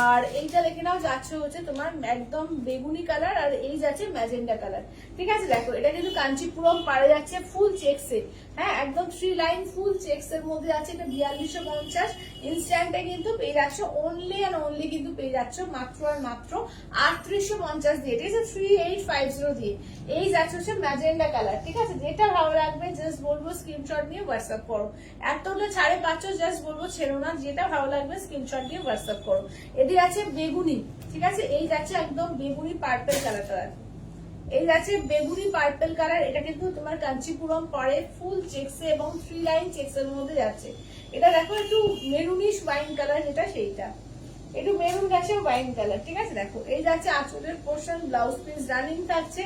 আর এইটা দেখে নাও, যাচ্ছে হচ্ছে তোমার একদম বেগুনি কালার, আর এই যাচ্ছে ম্যাজেন্ডা কালার, ঠিক আছে। দেখো এটা কিন্তু কাঞ্চিপুরম পাড়ে যাচ্ছে ফুল চেক্সে, হ্যাঁ একদম 3 লাইন ফুল চেক্স এর মধ্যে আছে। এটা 4250, ইনস্ট্যান্টে কিন্তু পেয়ে যাচ্ছ অনলি অ্যান্ড অনলি কিন্তু পেয়ে যাচ্ছ মাত্র আর মাত্র 3850 দিয়ে, ঠিক আছে, 3850 দিয়ে। এই যাচ্ছে হচ্ছে ম্যাজেন্ডা কালার, ঠিক আছে। যেটা ভালো লাগবে জাস্ট বলবো স্ক্রিনশট নিয়ে হোয়াটসঅ্যাপ করো। এতটা ছাড়ে পাচ্ছ, জাস্ট বলবো ছেড়ো না, যেটা ভালো লাগবে স্ক্রিনশট নিয়ে হোয়াটসঅ্যাপ করো। এটি আছে বেগুনি, ঠিক আছে, এই যাচ্ছে একদম বেগুনি পার্পল কালারটা, এই যাচ্ছে বেগুনি পার্পল কালার। এটা কিন্তু তোমার কাঞ্চিপুরম পরে ফুল চেক্সে এবং 3 লাইন চেক্স এর মধ্যে যাচ্ছে। এটা দেখো একটু মেরুনিশ ওয়াইন কালার, যেটা সেইটা একটু মেরুন গেছে ওয়াইন কালার, ঠিক আছে। দেখো এই যাচ্ছে আঁচলের পোর্শন, ব্লাউজ পিস রানিং থাকছে,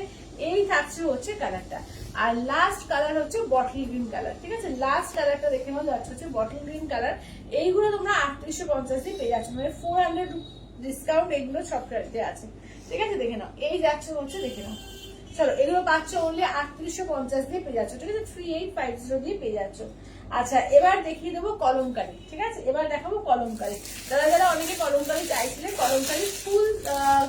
এই থাকছে হচ্ছে কালারটা। আর লাস্ট কালার হচ্ছে বটল গ্রিন কালার, ঠিক আছে, লাস্ট কালারটা দেখে নাও, যাচ্ছে হচ্ছে বটল গ্রিন কালার। এইগুলো তোমরা 3850 দিয়ে পেয়ে যাচ্ছ, মানে 400 ডিসকাউন্ট এগুলো সবটাতে আছে, ঠিক আছে, দেখে নাও। এই যাচ্ছে হচ্ছে, দেখে নাও, চলো এগুলো পাচ্ছ অনলি 3850 দিয়ে পেয়ে যাচ্ছ, ঠিক আছে, 3850 দিয়ে পেয়ে যাচ্ছ। আচ্ছা এবার দেখিয়ে দেবো কলমকারি, ঠিক আছে, এবার দেখাবো কলমকারি। যারা অনেকে কলমকারি চাইছিলেন, কলমকারি ফুল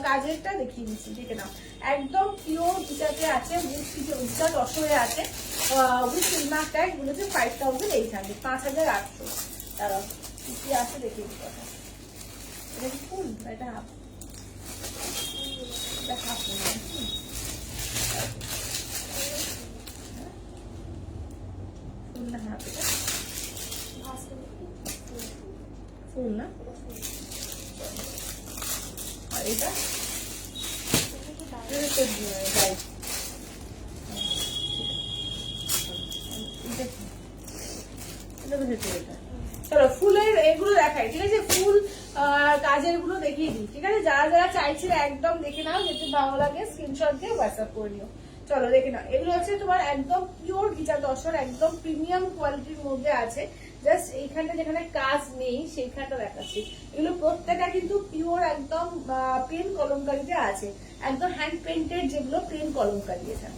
কাজেরটা দেখিয়ে দিচ্ছি, দেখে নাও, একদম পিওর বিচাতে আছে, উইথ অসরে আছে, উইথ সিলমার্ক ট্যাগ, বলেছে 5800, 5800। দাঁড়াও কি আছে দেখিয়ে দিই কথা, এটা কি ফুল, এটা হাফ, এটা হাফ ফুল না হাফ, এটা ফুল না, আর এটা চলো ফুলের এগুলো দেখাই, ঠিক আছে? ফুল কাজের গুলো দেখিয়ে দিই, ঠিক আছে? যারা যারা চাইছিল একদম দেখে নাও, যদি ভালো লাগে স্ক্রিনশট দিয়ে হোয়াটসঅ্যাপ করে নিও। চলো দেখে নাও, এগুলো হচ্ছে তোমার একদম পিওর গিচা তসর, একদম প্রিমিয়াম কোয়ালিটির মধ্যে আছে। জাস্ট এইখানটা যেখানে কাজ নেই সেইখানটা দেখাচ্ছি। এগুলো প্রত্যেকটা কিন্তু পিওর একদম পেন কলমকারিতে আছে, একদম হ্যান্ড পেন্টেড, যেগুলো পেন কলমকারি। এটা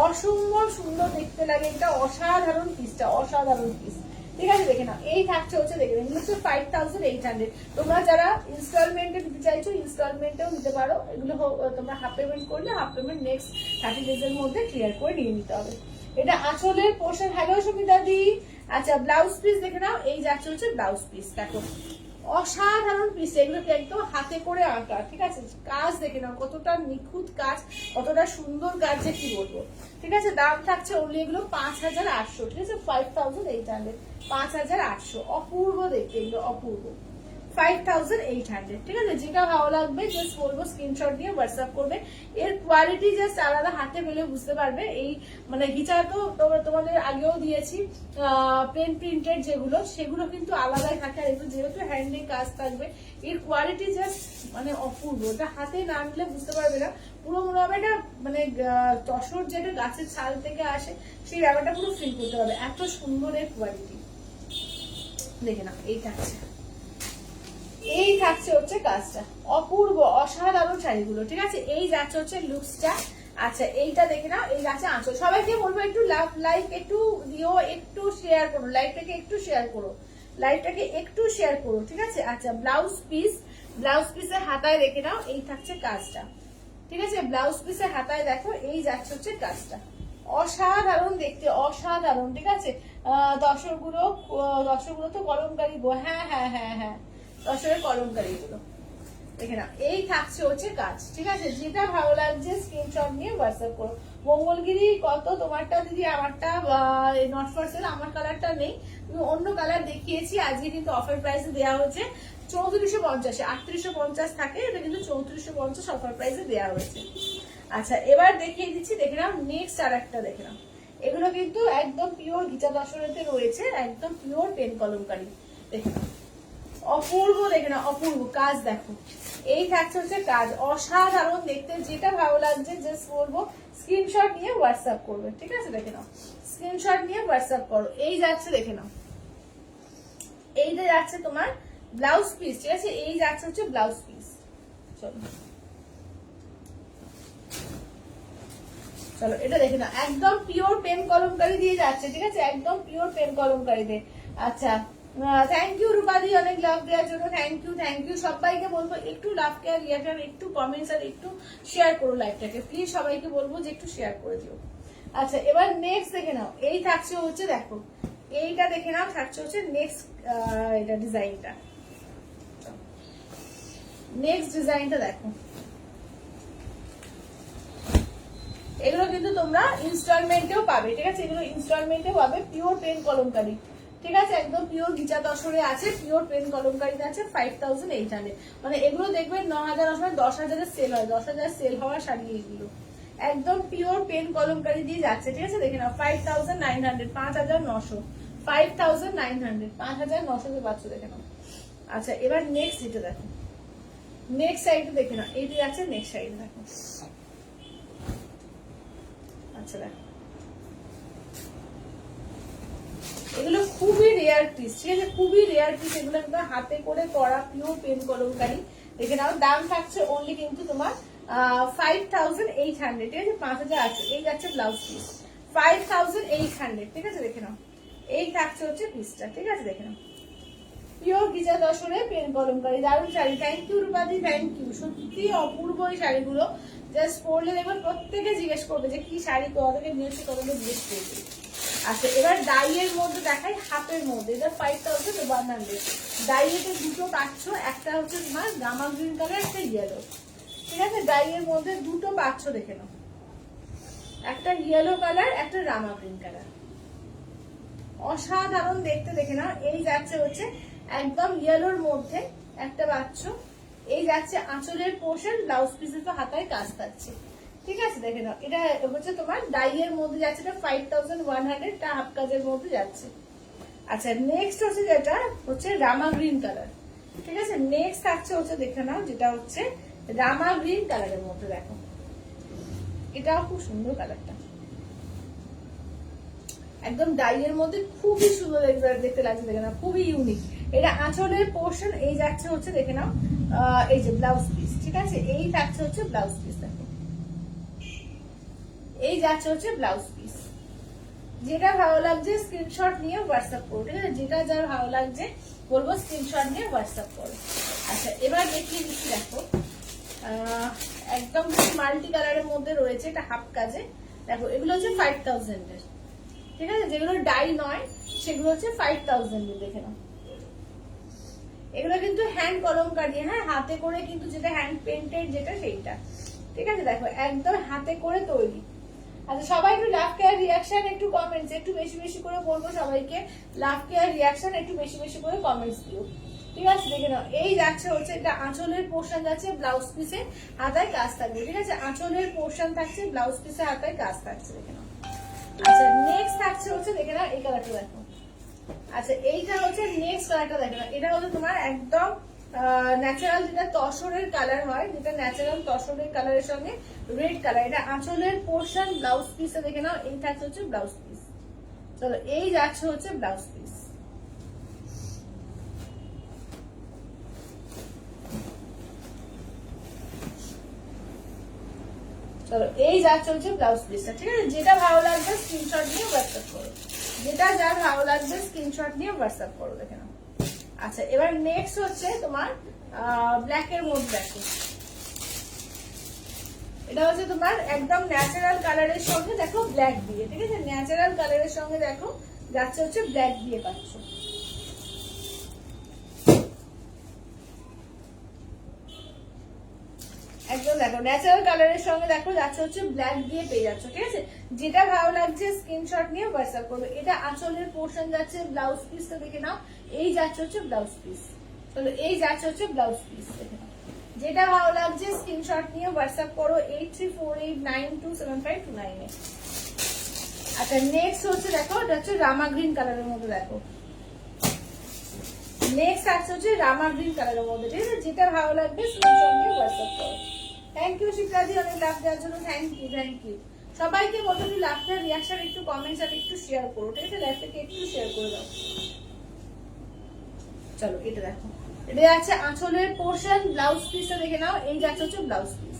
অসম্ভব সুন্দর দেখতে লাগে, এটা অসাধারণ পিসটা, অসাধারণ পিস, ঠিক আছে? দেখে নাও, এই থাকছে হচ্ছে, দেখে নাও, এগুলো হচ্ছে 5800। তোমরা যারা ইনস্টলমেন্টে দিতে চাইছো ইনস্টলমেন্টেও নিতে পারো। এগুলো তোমরা হাফ পেমেন্ট করলে হাফ পেমেন্ট নেক্সট 30 days এর মধ্যে ক্লিয়ার করে নিয়ে নিতে হবে। এটা আঁচলের পোর্শন। হ্যালো সুমিতা দি। আচ্ছা, ব্লাউজ পিস দেখে নাও, এই যাচ্ছে হচ্ছে ব্লাউজ পিস। দেখো অসাধারণ পিস, এগুলোকে একদম হাতে করে আঁকা, ঠিক আছে? কাজ দেখে নাও কতটা নিখুঁত কাজ, কতটা সুন্দর কাজ, যে কি বলবো, ঠিক আছে? দাম থাকছে অনলি এগুলো 5800, ঠিক আছে? 5800, 5800, অপূর্ব দেখতে এগুলো, অপূর্ব। 5800, ঠিক আছে? যেটা ভালো লাগবে জাস্ট বলবো স্ক্রিনশট দিয়ে হোয়াটসঅ্যাপ করবে। এর কোয়ালিটি জাস্ট আলাদা, হাতে পেলে বুঝতে পারবে। এই মানে গিচা তো তোমাদের আগেও দিয়েছি, প্লেন প্রিন্টেড যেগুলো, সেগুলো কিন্তু আলাদাই থাকে। আর এগুলো যেহেতু হ্যান্ডে কাজ থাকবে, এর কোয়ালিটি জাস্ট মানে অপূর্ব। এটা হাতে না নিলে বুঝতে পারবে না, পুরো মনে হবে এটা মানে তসর যেটা গাছের ছাল থেকে আসে সেই ব্যাপারটা পুরো ফিল করতে পারবে, এত সুন্দর এর কোয়ালিটি। দেখে না, এইটা আছে, এই থাকছে হচ্ছে কাজটা, অপূর্ব অসাধারণ শাড়িগুলো, ঠিক আছে? এই যাচ্ছে হচ্ছে লুকসটা। আচ্ছা, এইটা দেখে নাও, এই যাচ্ছে আঁচল। সবাইকে বলবো একটু লাইক একটু দিও, একটু শেয়ার করো, লাইভটাকে একটু শেয়ার করো, লাইভটাকে একটু শেয়ার করো, ঠিক আছে? আচ্ছা, ব্লাউজ পিস, ব্লাউজ পিসের হাতায় দেখে নাও, এই থাকছে কাজটা, ঠিক আছে? ব্লাউজ পিসের হাতায় দেখো, এই যাচ্ছে হচ্ছে কাজটা, অসাধারণ দেখতে, অসাধারণ, ঠিক আছে? দর্শকগুলো তো কলমকারি গো, হ্যাঁ হ্যাঁ হ্যাঁ হ্যাঁ, দর্শকের কলমকারি গুলো দেখে না, এই থাকছে হচ্ছে কাজ, ঠিক আছে? যেটা ভালো লাগছে স্ক্রিনশট নিয়ে হোয়াটসঅ্যাপ করো। মঙ্গলগিরি কত তোমারটা দিদি? আমারটা নট ফর সেল, আমার কালারটা নেই, তুমি অন্য কালার দেখিয়েছি। আজকে কিন্তু অফার প্রাইসে দেওয়া হচ্ছে 3450, 3850 থাকে, এটা কিন্তু 3450 অফার প্রাইসে দেওয়া হয়েছে। আচ্ছা, এবার দেখিয়ে দিচ্ছি, দেখে নাও নেক্সট আর একটা, দেখে নাও। এগুলো কিন্তু একদম পিওর গিচা দশরতে রয়েছে, একদম পিওর পেন কলমকারি, দেখে নাও অপূর্ব, দেখে না অপূর্ব কাজ। দেখো এই থাকছে হচ্ছে কাজ, অসাধারণ দেখতে। যেটা ভালো লাগছে জাস্ট বলবো স্ক্রিনশট নিয়ে হোয়াটসঅ্যাপ করবে, ঠিক আছে? দেখে নাও, স্ক্রিনশট নিয়ে হোয়াটসঅ্যাপ করো। এই যাচ্ছে, দেখে নাও, এইটা যাচ্ছে তোমার ব্লাউজ পিস, ঠিক আছে? এই যাচ্ছে হচ্ছে ব্লাউজ পিস। চলো চলো, এটা দেখে নাও, একদম পিওর পেন কলমকারি দিয়ে যাচ্ছে, ঠিক আছে? একদম পিওর পেন কলমকারিতে। আচ্ছা, থ্যাংক ইউ রূপাদি, অনেক লাভ দেওয়ার জন্য, থ্যাংক ইউ। সবাইকে বলবো একটু লাভ কেয়ার রিয়াকশন, একটু কমেন্টস আর একটু শেয়ার করো লাইভটাকে, প্লিজ সবাইকে বলবো যে একটু শেয়ার করে দিও। আচ্ছা, এবার নেক্সট দেখে নাও, এই থাকছে হচ্ছে, দেখো এইটা দেখে নাও, থাকছে হচ্ছে নেক্সট এটা ডিজাইনটা, নেক্সট ডিজাইনটা দেখো। এগুলো কিন্তু তোমরা ইনস্টলমেন্টেও পাবে, ঠিক আছে? এগুলো ইনস্টলমেন্টেও পাবে, পিওর পেন কলমকারি, ঠিক আছে? একদম পিওর গিচা দশরে আছে, পিওর পেন কলমকারিতে আছে 5800। মানে এগুলো দেখবেন 9000, 10,000 সেল হয়, 10,000 সেল হওয়ার শাড়ি এগুলো, একদম পিওর পেন কলমকারি দিয়ে যাচ্ছে, ঠিক আছে? দেখে নাও 5900, 5900, 5900, 5900 পাচ্ছ, দেখে নাও। আচ্ছা, এবার নেক্সট এটা দেখো, নেক্সট সাইডে দেখে নাও, এইটি আছে নেক্সট সাইডে দেখো। আচ্ছা, দেখো এগুলো খুবই রেয়ার পিস, ঠিক আছে? খুবই রেয়ার পিস, এগুলো একদম হাতে করে করা পিওর পেন কলমকারি, দেখে নাও। দাম থাকছে অনলি কিন্তু তোমার 5800, ঠিক আছে? 5000 আছে। এই যাচ্ছে ব্লাউজ পিস 5800, ঠিক আছে? দেখে নাও, এই থাকছে হচ্ছে পিসটা, ঠিক আছে? দেখে নাও, পিওর গিজা দশরে পেন কলমকারি, দারুণ শাড়ি। থ্যাংক ইউ রূপাদি, থ্যাংক ইউ। সত্যি অপূর্ব এই শাড়িগুলো, জাস্ট পরলে দেখবেন প্রত্যেকে জিজ্ঞেস করবে যে কি শাড়ি, কতকে নিয়েছে, কতকে জিজ্ঞেস করবে। আচ্ছা, এবার ডাইয়ের মধ্যে দেখাই, হাতের মধ্যে, এটা 5100। ডাইয়েতে দুটো পাচ্ছ, একটা হচ্ছে তোমার গামা গ্রিন কালার, একটা ইয়েলো, ঠিক আছে? ডাইয়ের মধ্যে দুটো পাচ্ছ, দেখে নাও, একটা ইয়েলো কালার, একটা রামা গ্রিন কালার, অসাধারণ দেখতে, দেখে নাও। এই যাচ্ছে হচ্ছে একদম ইয়েলোর মধ্যে একটা পাচ্ছ। এই যাচ্ছে আঁচলের পোর্শন, ব্লাউজ পিসে তো হাতায় কাজ থাকছে, ঠিক আছে দেখে নাও। এটা হচ্ছে তোমার ডাইয়ের মধ্যে যাচ্ছে, এটা 5100 টা হাফ কাজের মধ্যে যাচ্ছে। আচ্ছা নেক্সট হচ্ছে যেটা হচ্ছে রামা গ্রিন কালার, ঠিক আছে। নেক্সট থাকছে হচ্ছে দেখে নাও যেটা হচ্ছে রামা গ্রিন কালারের মধ্যে, দেখো এটাও খুব সুন্দর কালারটা, একদম ডাইয়ের মধ্যে খুবই সুন্দর দেখতে লাগছে, দেখে নাও খুবই ইউনিক। এটা আঁচলের পোর্শন, এই যাচ্ছে হচ্ছে দেখে নাও এই যে ব্লাউজ পিস, ঠিক আছে। এই থাকছে হচ্ছে ব্লাউজ পিস, দেখো এই যাচ্ছে হচ্ছে ব্লাউজ পিস। যেটা ভালো লাগছে স্ক্রিনশট নিয়ে হোয়াটসঅ্যাপ করো, ঠিক আছে। যেটা যার ভালো লাগছে বলবো স্ক্রিনশট নিয়ে হোয়াটসঅ্যাপ করো। আচ্ছা এবার দেখিয়ে দিচ্ছি, দেখো একদম মাল্টি কালারের মধ্যে রয়েছে, এটা হাফ কাজে, দেখো এগুলো হচ্ছে 5000 এর, ঠিক আছে। যেগুলো ডাই নয় সেগুলো হচ্ছে 5000 এর, দেখে নাও। এগুলো কিন্তু হ্যান্ড কলমকারি, হ্যাঁ হাতে করে, কিন্তু যেটা হ্যান্ড পেন্টেড যেটা সেইটা, ঠিক আছে। দেখো একদম হাতে করে তৈরি। আচ্ছা সবাই একটু লাভ কেয়ার রিয়াকশন, একটু কমেন্টস একটু বেশি বেশি করে বলবো সবাইকে, লাভ কেয়ার রিয়াকশন একটু বেশি বেশি করে কমেন্টস দিও, ঠিক আছে। দেখে নাও এই যাচ্ছে হচ্ছে এটা আঁচলের পোর্শন যাচ্ছে, ব্লাউজ পিসে হাতায় কাজ থাকবে, ঠিক আছে। আঁচলের পোর্শন থাকছে, ব্লাউজ পিসে হাতায় কাজ থাকছে, দেখে নাও। আচ্ছা নেক্সট থাকছে হচ্ছে দেখে নাও এই কালারটা, দেখো আচ্ছা এইটা হচ্ছে নেক্সট কালারটা, দেখে নাও। এটা হচ্ছে তোমার একদম ন্যাচারাল যেটা তসরের কালার হয়, যেটা ন্যাচারাল তসরের কালারের সঙ্গে রেড কালার, এটা আঁচলের পোর্শন, ব্লাউজ পিসে দেখে নাও এই থাকছে হচ্ছে ব্লাউজ পিস। চলো এই যাচ্ছে হচ্ছে ব্লাউজ পিস। চলো এই যাচ্ছে হচ্ছে ব্লাউজ পিসটা, ঠিক আছে। যেটা ভালো লাগবে স্ক্রিনশট নিয়ে হোয়াটসঅ্যাপ করো, যেটা যার ভালো লাগবে স্ক্রিনশট নিয়ে হোয়াটসঅ্যাপ করো, দেখে নাও। আচ্ছা এবার নেক্সট হচ্ছে তোমার ব্ল্যাক এর মধ্যে, দেখো এটা হচ্ছে তোমার একদম ন্যাচারাল কালারের সঙ্গে দেখো ব্ল্যাক দিয়ে, ঠিক আছে। ন্যাচারাল কালারের সঙ্গে দেখো যাচ্ছে হচ্ছে ব্ল্যাক দিয়ে পাচ্ছ, একদম দেখো ন্যাচারাল কালারের সঙ্গে দেখো যাচ্ছে হচ্ছে ব্ল্যাক দিয়ে পেয়ে যাচ্ছ, ঠিক আছে। যেটা ভালো লাগছে স্ক্রিনশট নিয়ে হোয়াটসঅ্যাপ করবে। এটা আঁচলের পোর্শন যাচ্ছে, ব্লাউজ পিসটা দেখে নাও এই যাচ্ছে হচ্ছে ব্লাউজ পিস। তাহলে এই যাচ্ছে হচ্ছে ব্লাউজ পিস, দেখে নাও। যেটা ভালো লাগছে স্ক্রিনশট নিয়ে হোয়াটসঅ্যাপ করো 8348927529 এ। আচ্ছা নেক্সট হচ্ছে দেখো এটা হচ্ছে রামা গ্রিন কালারের মধ্যে, দেখো নেক্সট আছে হচ্ছে রামা গ্রিন কালারের মধ্যে, ঠিক আছে। যেটা ভালো লাগবে স্ক্রিনশট নিয়ে হোয়াটসঅ্যাপ করো। থ্যাংক ইউ শিপ্রাদি, অনেক লাভ দেওয়ার জন্য থ্যাংক ইউ, থ্যাংক ইউ সবাইকে। বলতে তুমি লাভটার রিয়াকশন একটু কমেন্টস আর একটু শেয়ার করো, ঠিক আছে। লাইভটাকে একটু শেয়ার করে দাও। চলো এটা দেখো, এটা যাচ্ছে আঁচলের পোর্শন, ব্লাউজ পিসটা দেখে নাও এই যাচ্ছে হচ্ছে ব্লাউজ পিস।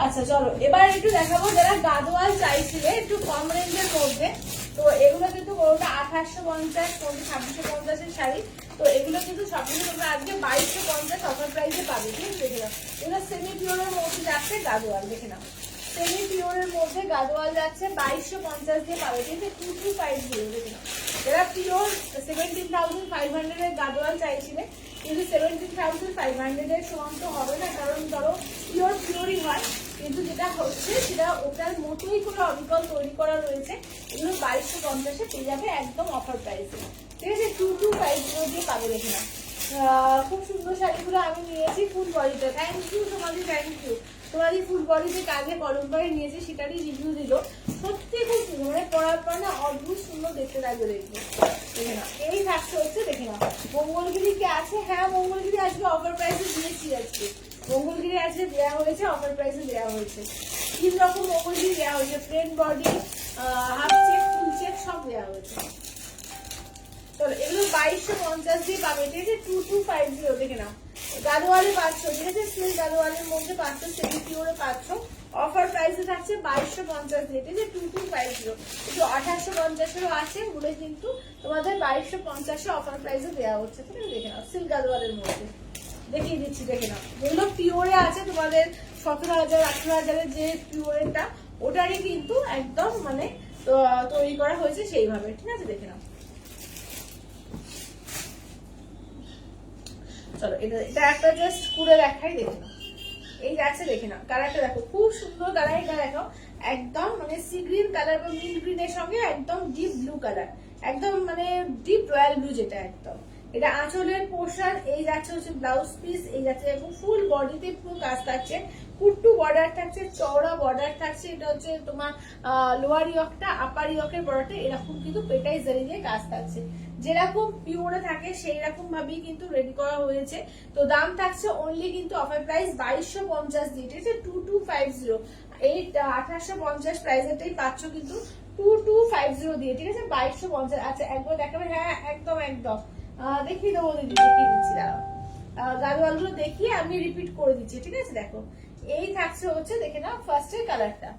আচ্ছা চলো এবার একটু দেখাবো যারা গাদোয়াল চাইছিলে একটু কম রেঞ্জের মধ্যে, তো এগুলো কিন্তু কোনোটা 2850, কোনোটা 2650 এর শাড়ি। তো এগুলো কিন্তু সবগুলো তোমরা আজকে 2250 অফার প্রাইসে পাবে, ঠিক আছে। দেখে নাও এগুলো সেমি পিওরের মধ্যে যাচ্ছে গাদোয়াল, দেখে নাও সেমি পিওরের মধ্যে গাদোয়াল যাচ্ছে 2250 দিয়ে পাবে, ঠিক আছে। 2250 দেখে নাও। যারা পিওর 17,500 এর গাদোয়াল চাইছিলে, কিন্তু 17,500 এর সমান তো হবে না, কারণ ধরো পিওর পিওরই হয়, কিন্তু যেটা হচ্ছে সেটা ওটার মতোই কোনো অবিকল তৈরি করা রয়েছে। এগুলো 2250 পেয়ে যাবে একদম অফার প্রাইসে, ঠিক আছে। 2250 দিয়ে পাবে, দেখে না। খুব সুন্দর শাড়িগুলো আমি নিয়েছি ফুল বডিতে, থ্যাংক ইউ তোমাদের, থ্যাংক ইউ তোমাদের ফুল বডিতে কাজে কলম করে নিয়েছি, সেটারই রিভিউ দিল। সত্যি খুব সুন্দর, মানে পরার পর না অদ্ভুত সুন্দর দেখতে লাগবে, দেখবে দেখে না। এই থাকছে হচ্ছে দেখে না মঙ্গলগিরি কি আছে, হ্যাঁ মঙ্গলগিরি আজকে অফার প্রাইসে দিয়েছি, আজকে মঙ্গলগিরি আজকে দেওয়া হয়েছে, অফার প্রাইসে দেওয়া হয়েছে। 3 রকম মঙ্গলগিরি দেওয়া হয়েছে, প্লেন বডি, হাফ চেক, ফুল চেক সব দেওয়া হয়েছে। চলো এগুলো 2250 দিয়ে পাবে, ঠিক আছে। 2250 দেখে নাও। গাদোয়ালে পাচ্ছ, ঠিক আছে। সিল্ক গাদোয়ালের মধ্যে পাচ্ছ, সেমি পিওরে পাচ্ছ। অফার প্রাইসে থাকছে 2250 দিয়ে, ঠিক আছে। 2250 একটু 1850 আছে বলে কিন্তু তোমাদের 2250 অফার প্রাইসে দেওয়া হচ্ছে, ঠিক আছে। দেখে নাও সিল্ক গাদোয়ালের মধ্যে দেখিয়ে দিচ্ছি, দেখে নাও। যেগুলো পিওরে আছে তোমাদের 17,000 18,000 যে পিওরেরটা, ওটারই কিন্তু একদম মানে তৈরি করা হয়েছে সেইভাবে, ঠিক আছে। দেখে নাও। চলো এটা একটা জাস্ট খুলে দেখাই, দেখে নাও এই যাচ্ছে, দেখে নাও কালারটা দেখো খুব সুন্দর কালার, এটা দেখো একদম মানে মানে সি গ্রিন কালার বা মিল্ক গ্রিনের সঙ্গে একদম ডিপ ব্লু কালার, একদম মানে ডিপ রয়্যাল ব্লু, যেটা একদম এটা আঁচলের পোর্শন। এই যাচ্ছে হচ্ছে ব্লাউজ পিস, এই যাচ্ছে ফুল বডিতে পুরো কাজ থাকছে, কুট্টু বর্ডার থাকছে, চওড়া বর্ডার থাকছে। এটা হচ্ছে তোমার লোয়ার ইয়কটা, আপার ইয়কের বর্ডারটা এরকম কিন্তু পেটাই জারি দিয়ে কাজ থাকছে, যেরকম পিওরে থাকে সেই রকম ভাবেই কিন্তু রেডি করা হয়েছে। তো দাম থাকছে অনলি কিন্তু অফার প্রাইস 2250 দিয়ে, ঠিক আছে 2250। এই 1850 প্রাইসেরটাই পাচ্ছ কিন্তু 2250 দিয়ে, ঠিক আছে 2250। আচ্ছা একবার দেখাবে? হ্যাঁ একদম একদম দেখিয়ে দেবো দিদি, দেখিয়ে দিচ্ছি, দাঁড়াও গাড়োয়াল গুলো দেখিয়ে আমি রিপিট করে দিচ্ছি, ঠিক আছে। দেখো এই থাকছে হচ্ছে, দেখে নাও ফার্স্টের কালারটা।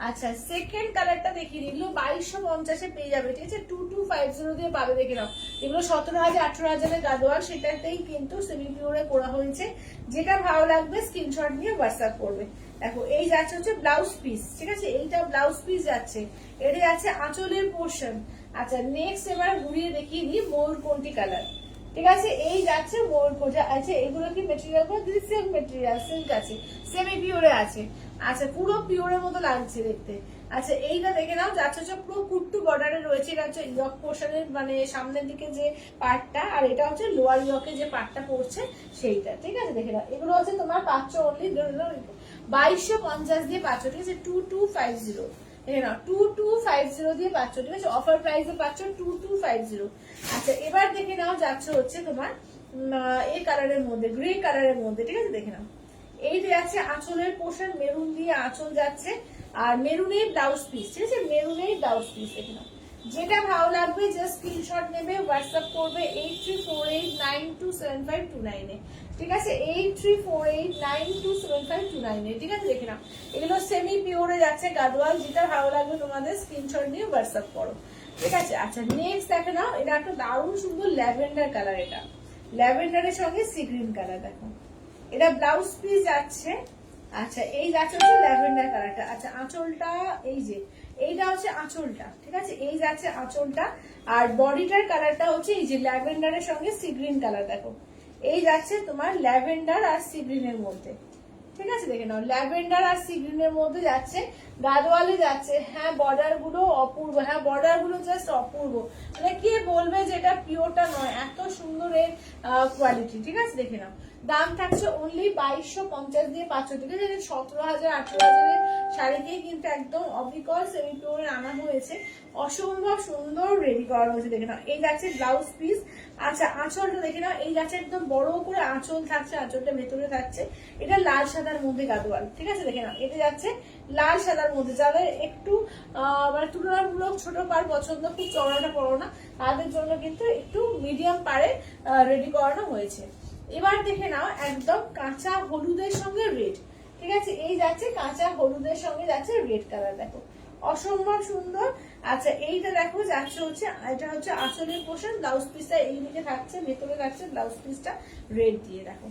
আচ্ছা সেকেন্ড কালারটা দেখিয়ে দিল 2250 পেয়ে যাবে, ঠিক আছে 2250 দিয়ে পাবে। দেখে নাও এগুলো 17,000 18,000 গাদোয়াল, সেটাতেই কিন্তু সেমি পিওরে করা হয়েছে। যেটা ভালো লাগবে স্ক্রিনশট নিয়ে হোয়াটসঅ্যাপ করবে। দেখো এই যাচ্ছে হচ্ছে ব্লাউজ পিস, ঠিক আছে এইটা ব্লাউজ পিস যাচ্ছে, এটা যাচ্ছে আঁচলের পোর্শন। আচ্ছা নেক্সট এবার ঘুরিয়ে দেখিয়ে দিই ময়ূরকণ্ঠী কালার, ঠিক আছে এই যাচ্ছে ময়ূরকণ্ঠী। আচ্ছা এগুলো কি মেটেরিয়াল গুলো সিল্ক মেটেরিয়াল, সিল্ক আছে, সেমি পিওরে আছে। আচ্ছা পুরো পিওরের মতো লাগছে দেখতে। আচ্ছা এইটা দেখে নাও, যাচ্ছে হচ্ছে পুরো কুট্টু বর্ডারে রয়েছে, এটা হচ্ছে ইয়ক পোর্শনের মানে সামনের দিকে যে পার্টটা, আর এটা হচ্ছে লোয়ার ইয়কে যে পার্টটা পড়ছে সেইটা, ঠিক আছে দেখে নাও। এগুলো হচ্ছে তোমার পাচ্ছ অনলি 2250 দিয়ে পাচ্ছ, ঠিক আছে 2250, দেখে নাও 2250 দিয়ে পাচ্ছ, ঠিক আছে অফার প্রাইসে পাচ্ছ 2250। আচ্ছা এবার দেখে নাও যাচ্ছে হচ্ছে তোমার এই কালারের মধ্যে, গ্রে কালারের মধ্যে, ঠিক আছে দেখে নাও এই যাচ্ছে আঁচলের পোর্শন, মেরুন দিয়ে আঁচল যাচ্ছে, আর মেরুনের ব্লাউজ পিস, ঠিক আছে মেরুনের ব্লাউজ পিস। দেখে নাও যেটা ভালো লাগবে জাস্ট স্ক্রিনশট নেবে, হোয়াটসঅ্যাপ করবে 8348927529 এ, ঠিক আছে 8348927529 এ, ঠিক আছে দেখে নাও এগুলো সেমি পিওরে যাচ্ছে গাদোয়াল, যেটা ভালো লাগবে তোমাদের স্ক্রিনশট নিয়ে হোয়াটসঅ্যাপ করো, ঠিক আছে। আচ্ছা নেক্সট দেখে নাও, এটা একটা দারুণ সুন্দর ল্যাভেন্ডার কালার, এটা ল্যাভেন্ডারের সঙ্গে সি গ্রিন কালার, দেখো এটা ব্লাউজ পিস যাচ্ছে। আচ্ছা এই যাচ্ছে হচ্ছে ল্যাভেন্ডার কালারটা। আচ্ছা আঁচলটা এই যে এইটা হচ্ছে আঁচলটা, ঠিক আছে এই যাচ্ছে আঁচলটা, আর বডিটার কালারটা হচ্ছে এই যে ল্যাভেন্ডারের সঙ্গে সি গ্রিন কালার। দেখো এই যাচ্ছে তোমার ল্যাভেন্ডার আর সি গ্রিনের মধ্যে, ঠিক আছে দেখে নাও ল্যাভেন্ডার আর সি গ্রিনের মধ্যে যাচ্ছে, গাদোয়ালে যাচ্ছে। হ্যাঁ বর্ডার গুলো অপূর্ব, হ্যাঁ বর্ডার গুলো জাস্ট অপূর্ব, মানে কে বলবে যেটা পিওরটা নয়, এত সুন্দর এর কোয়ালিটি, ঠিক আছে দেখে নাও। দাম থাকছে অনলি 2250 দিয়ে পাচ্ছ, ঠিক আছে 17,000 18,000 শাড়িকেই কিন্তু একদম অবিকল সেমি পিওরে আনা হয়েছে, অসম্ভব সুন্দর রেডি করা হয়েছে। দেখে নাও এই যাচ্ছে ব্লাউজ পিস। আচ্ছা আঁচলটা দেখে নাও, এই যাচ্ছে একদম বড় করে আঁচল থাকছে, আঁচলটা ভেতরে থাকছে, এটা লাল সাদার মধ্যে গাদোয়াল, ঠিক আছে দেখে নাও এটা যাচ্ছে লাল সাদার মধ্যে। যাদের একটু মানে তুলনামূলক ছোট পার পছন্দ, খুব চড়াটা পড়ো না, তাদের জন্য কিন্তু একটু মিডিয়াম পারে রেডি করানো হয়েছে। এবার দেখে নাও একদম কাঁচা হলুদের সঙ্গে রেড, ঠিক আছে এই যাচ্ছে কাঁচা হলুদের সঙ্গে যাচ্ছে রেড কালার, দেখো অসম্ভব সুন্দর। আচ্ছা এইটা দেখো যাচ্ছে হচ্ছে, এটা হচ্ছে আঁচলের পোর্শন, ব্লাউজ পিসটা এইদিকে থাকছে, ভেতরে থাকছে ব্লাউজ পিসটা রেড দিয়ে, দেখো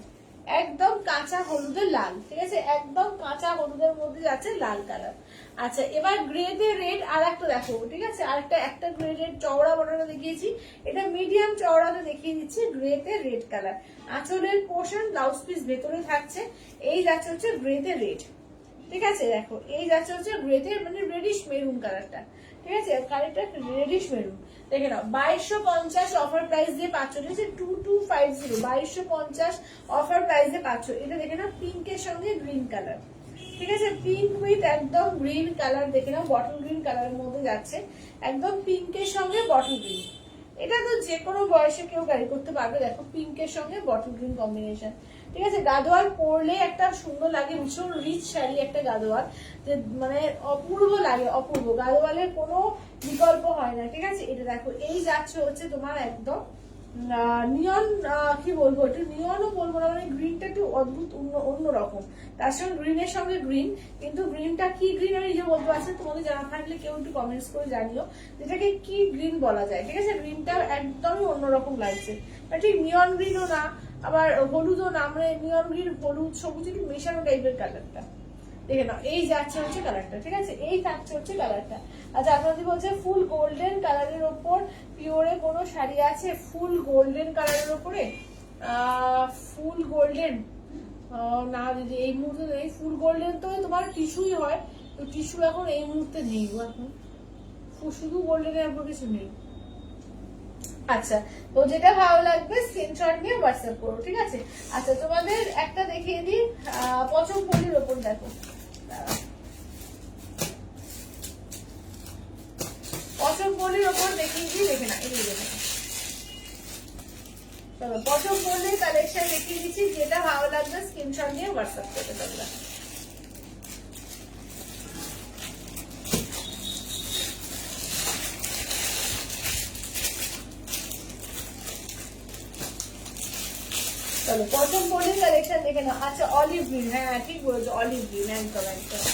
একদম কাঁচা হলুদের লাল, ঠিক আছে একদম কাঁচা হলুদের মধ্যে যাচ্ছে লাল কালার। আচ্ছা এবার গ্রেতে রেড আর একটা দেখো, ঠিক আছে আরেকটা একটা গ্রেডের চওড়া বর্ডারটা দেখিয়েছি, এটা মিডিয়াম চওড়াতে দেখিয়ে দিচ্ছি, গ্রেতে রেড কালার, আঁচলের পোর্শন ব্লাউজ পিস ভেতরে থাকছে, এই যাচ্ছে হচ্ছে গ্রেতে রেড, ঠিক আছে দেখো এই যাচ্ছে হচ্ছে গ্রেতে মানে রেডিশ মেরুন কালারটা, ঠিক আছে কালারটা রেডিশ মেরুন। দেখে নাও 2250 অফার প্রাইস দিয়ে পাচ্ছ, ঠিক আছে 2250 2250 অফার প্রাইস দিয়ে পাচ্ছ। এটা দেখে নাও পিঙ্কের সঙ্গে গ্রিন কালার, ঠিক আছে পিঙ্ক উইথ একদম গ্রিন কালার, দেখে নাও বটল গ্রিন কালারের মধ্যে যাচ্ছে, একদম পিঙ্কের সঙ্গে বটল গ্রিন, এটা তো যে কোনো বয়সে কেউ ক্যারি করতে পারবে। দেখো পিঙ্কের সঙ্গে বটল গ্রিন কম্বিনেশন, ঠিক আছে গাদোয়াল পরলে একটা সুন্দর লাগে, ভীষণ রিচ শাড়ি একটা গাদোয়াল, যে মানে অপূর্ব লাগে, অপূর্ব গাদোয়ালের কোনো বিকল্প হয় না, ঠিক আছে। এটা দেখো এই যাচ্ছে হচ্ছে তোমার একদম নিয়ন, কি বলবো একটু নিয়নও বলবো না, মানে গ্রিনটা একটু অদ্ভুত অন্যরকম, তার সঙ্গে গ্রিনের সঙ্গে গ্রিন, কিন্তু গ্রিনটা কি গ্রিন আমি নিজে বলতে পারছি, তোমাদের জানা থাকলে কেউ একটু কমেন্টস করে জানিও যেটাকে কি গ্রিন বলা যায়, ঠিক আছে গ্রিনটা একদমই অন্যরকম লাগছে, ঠিক নিয়ন গ্রিনও না আবার হলুদও না, মানে নিয়ন গ্রিন হলুদ সবুজ একটু মেশানো টাইপের কালারটা, দেখে নাও এই যাচ্ছে হচ্ছে কালারটা, ঠিক আছে এই থাকছে হচ্ছে কালারটা। আচ্ছা আপনাদের বলছে ফুল গোল্ডেন কালারের ওপর পিওরে কোনো শাড়ি আছে, ফুল গোল্ডেন কালারের ওপরে ফুল গোল্ডেন না দিদি এই মুহূর্তে নেই, ফুল গোল্ডেন তো তোমার টিস্যুই হয়, তো টিস্যু এখন এই মুহূর্তে নেই গো, এখন শুধু গোল্ডেনের উপর কিছু নেই। আচ্ছা, তো যেটা ভালো লাগবে স্ক্রিনশট নিয়ে হোয়াটসঅ্যাপ করো, ঠিক আছে? আচ্ছা, তোমাদের একটা দেখিয়ে দিই পচমপল্লির ওপর, দেখো পচমপল্লির ওপর দেখিয়ে দিই, দেখে না, এই দেখে না। চলো পচমপল্লির কালেকশন দেখিয়ে দিচ্ছি, যেটা ভালো লাগবে স্ক্রিনশট নিয়ে হোয়াটসঅ্যাপ করতে তোমরা। চলো পচমপল্লির কালেকশন দেখে নাও। আচ্ছা, অলিভ গ্রিন, হ্যাঁ ঠিক বলেছো, অলিভ গ্রিন, একদম একদম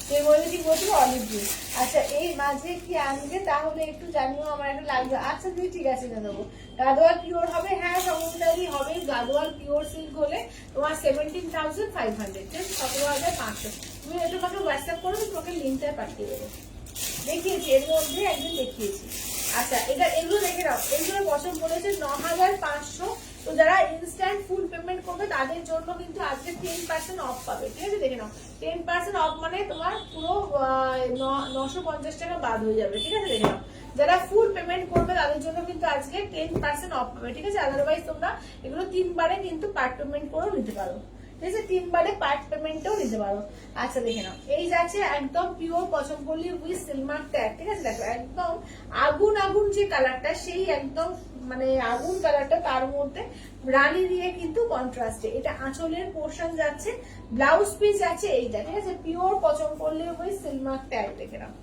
কে বলে ঠিক বলছো, অলিভ গ্রিন। আচ্ছা, এই মাঝে কি আনবে তাহলে একটু জানিও, আমার একটা লাগবে। আচ্ছা দিদি ঠিক আছে, না দেবো। গাদোয়াল পিওর হবে, হ্যাঁ সমুদ্রাদি হবে। গাদোয়াল পিওর সিল্ক হলে তোমার 17,500, 17,500। তুমি এটা তোমাকে হোয়াটসঅ্যাপ করো, তোমাকে লিঙ্কটা পাঠিয়ে দেবো। দেখিয়েছি এর মধ্যে, একদিন দেখিয়েছি। আচ্ছা, এটা এগুলো দেখে নাও, এগুলো পছন্দ পড়েছে 9,500। তো যারা ইনস্ট্যান্ট ফুল পেমেন্ট করবে তাদের জন্য কিন্তু আজকে 10% অফ পাবে, ঠিক আছে? দেখে নাও, 10% অফ মানে তোমার পুরো 950 টাকা বাদ হয়ে যাবে, ঠিক আছে? দেখে নাও, যারা ফুল পেমেন্ট করবে তাদের জন্য কিন্তু আজকে 10% অফ পাবে, ঠিক আছে? আদারওয়াইজ তোমরা এগুলো 3 বারে কিন্তু পার্ট পেমেন্ট করেও নিতে পারো, ঠিক আছে? 3 বারে পার্ট পেমেন্টও নিতে পারো। আচ্ছা দেখে নাও, এই যাচ্ছে একদম pure Pochampally with silk mark tag, ঠিক আছে? দেখো একদম আগুন আগুন যে কালারটা, সেই একদম মানে আগুন কালারটা, তার মধ্যে রানী দিয়ে কিন্তু কন্ট্রাস্টে। এটা আঁচলের পোর্শন যাচ্ছে, ব্লাউজ পিস আছে এইটা, ঠিক আছে? Pure Pochampally with silk mark tag, দেখে নাও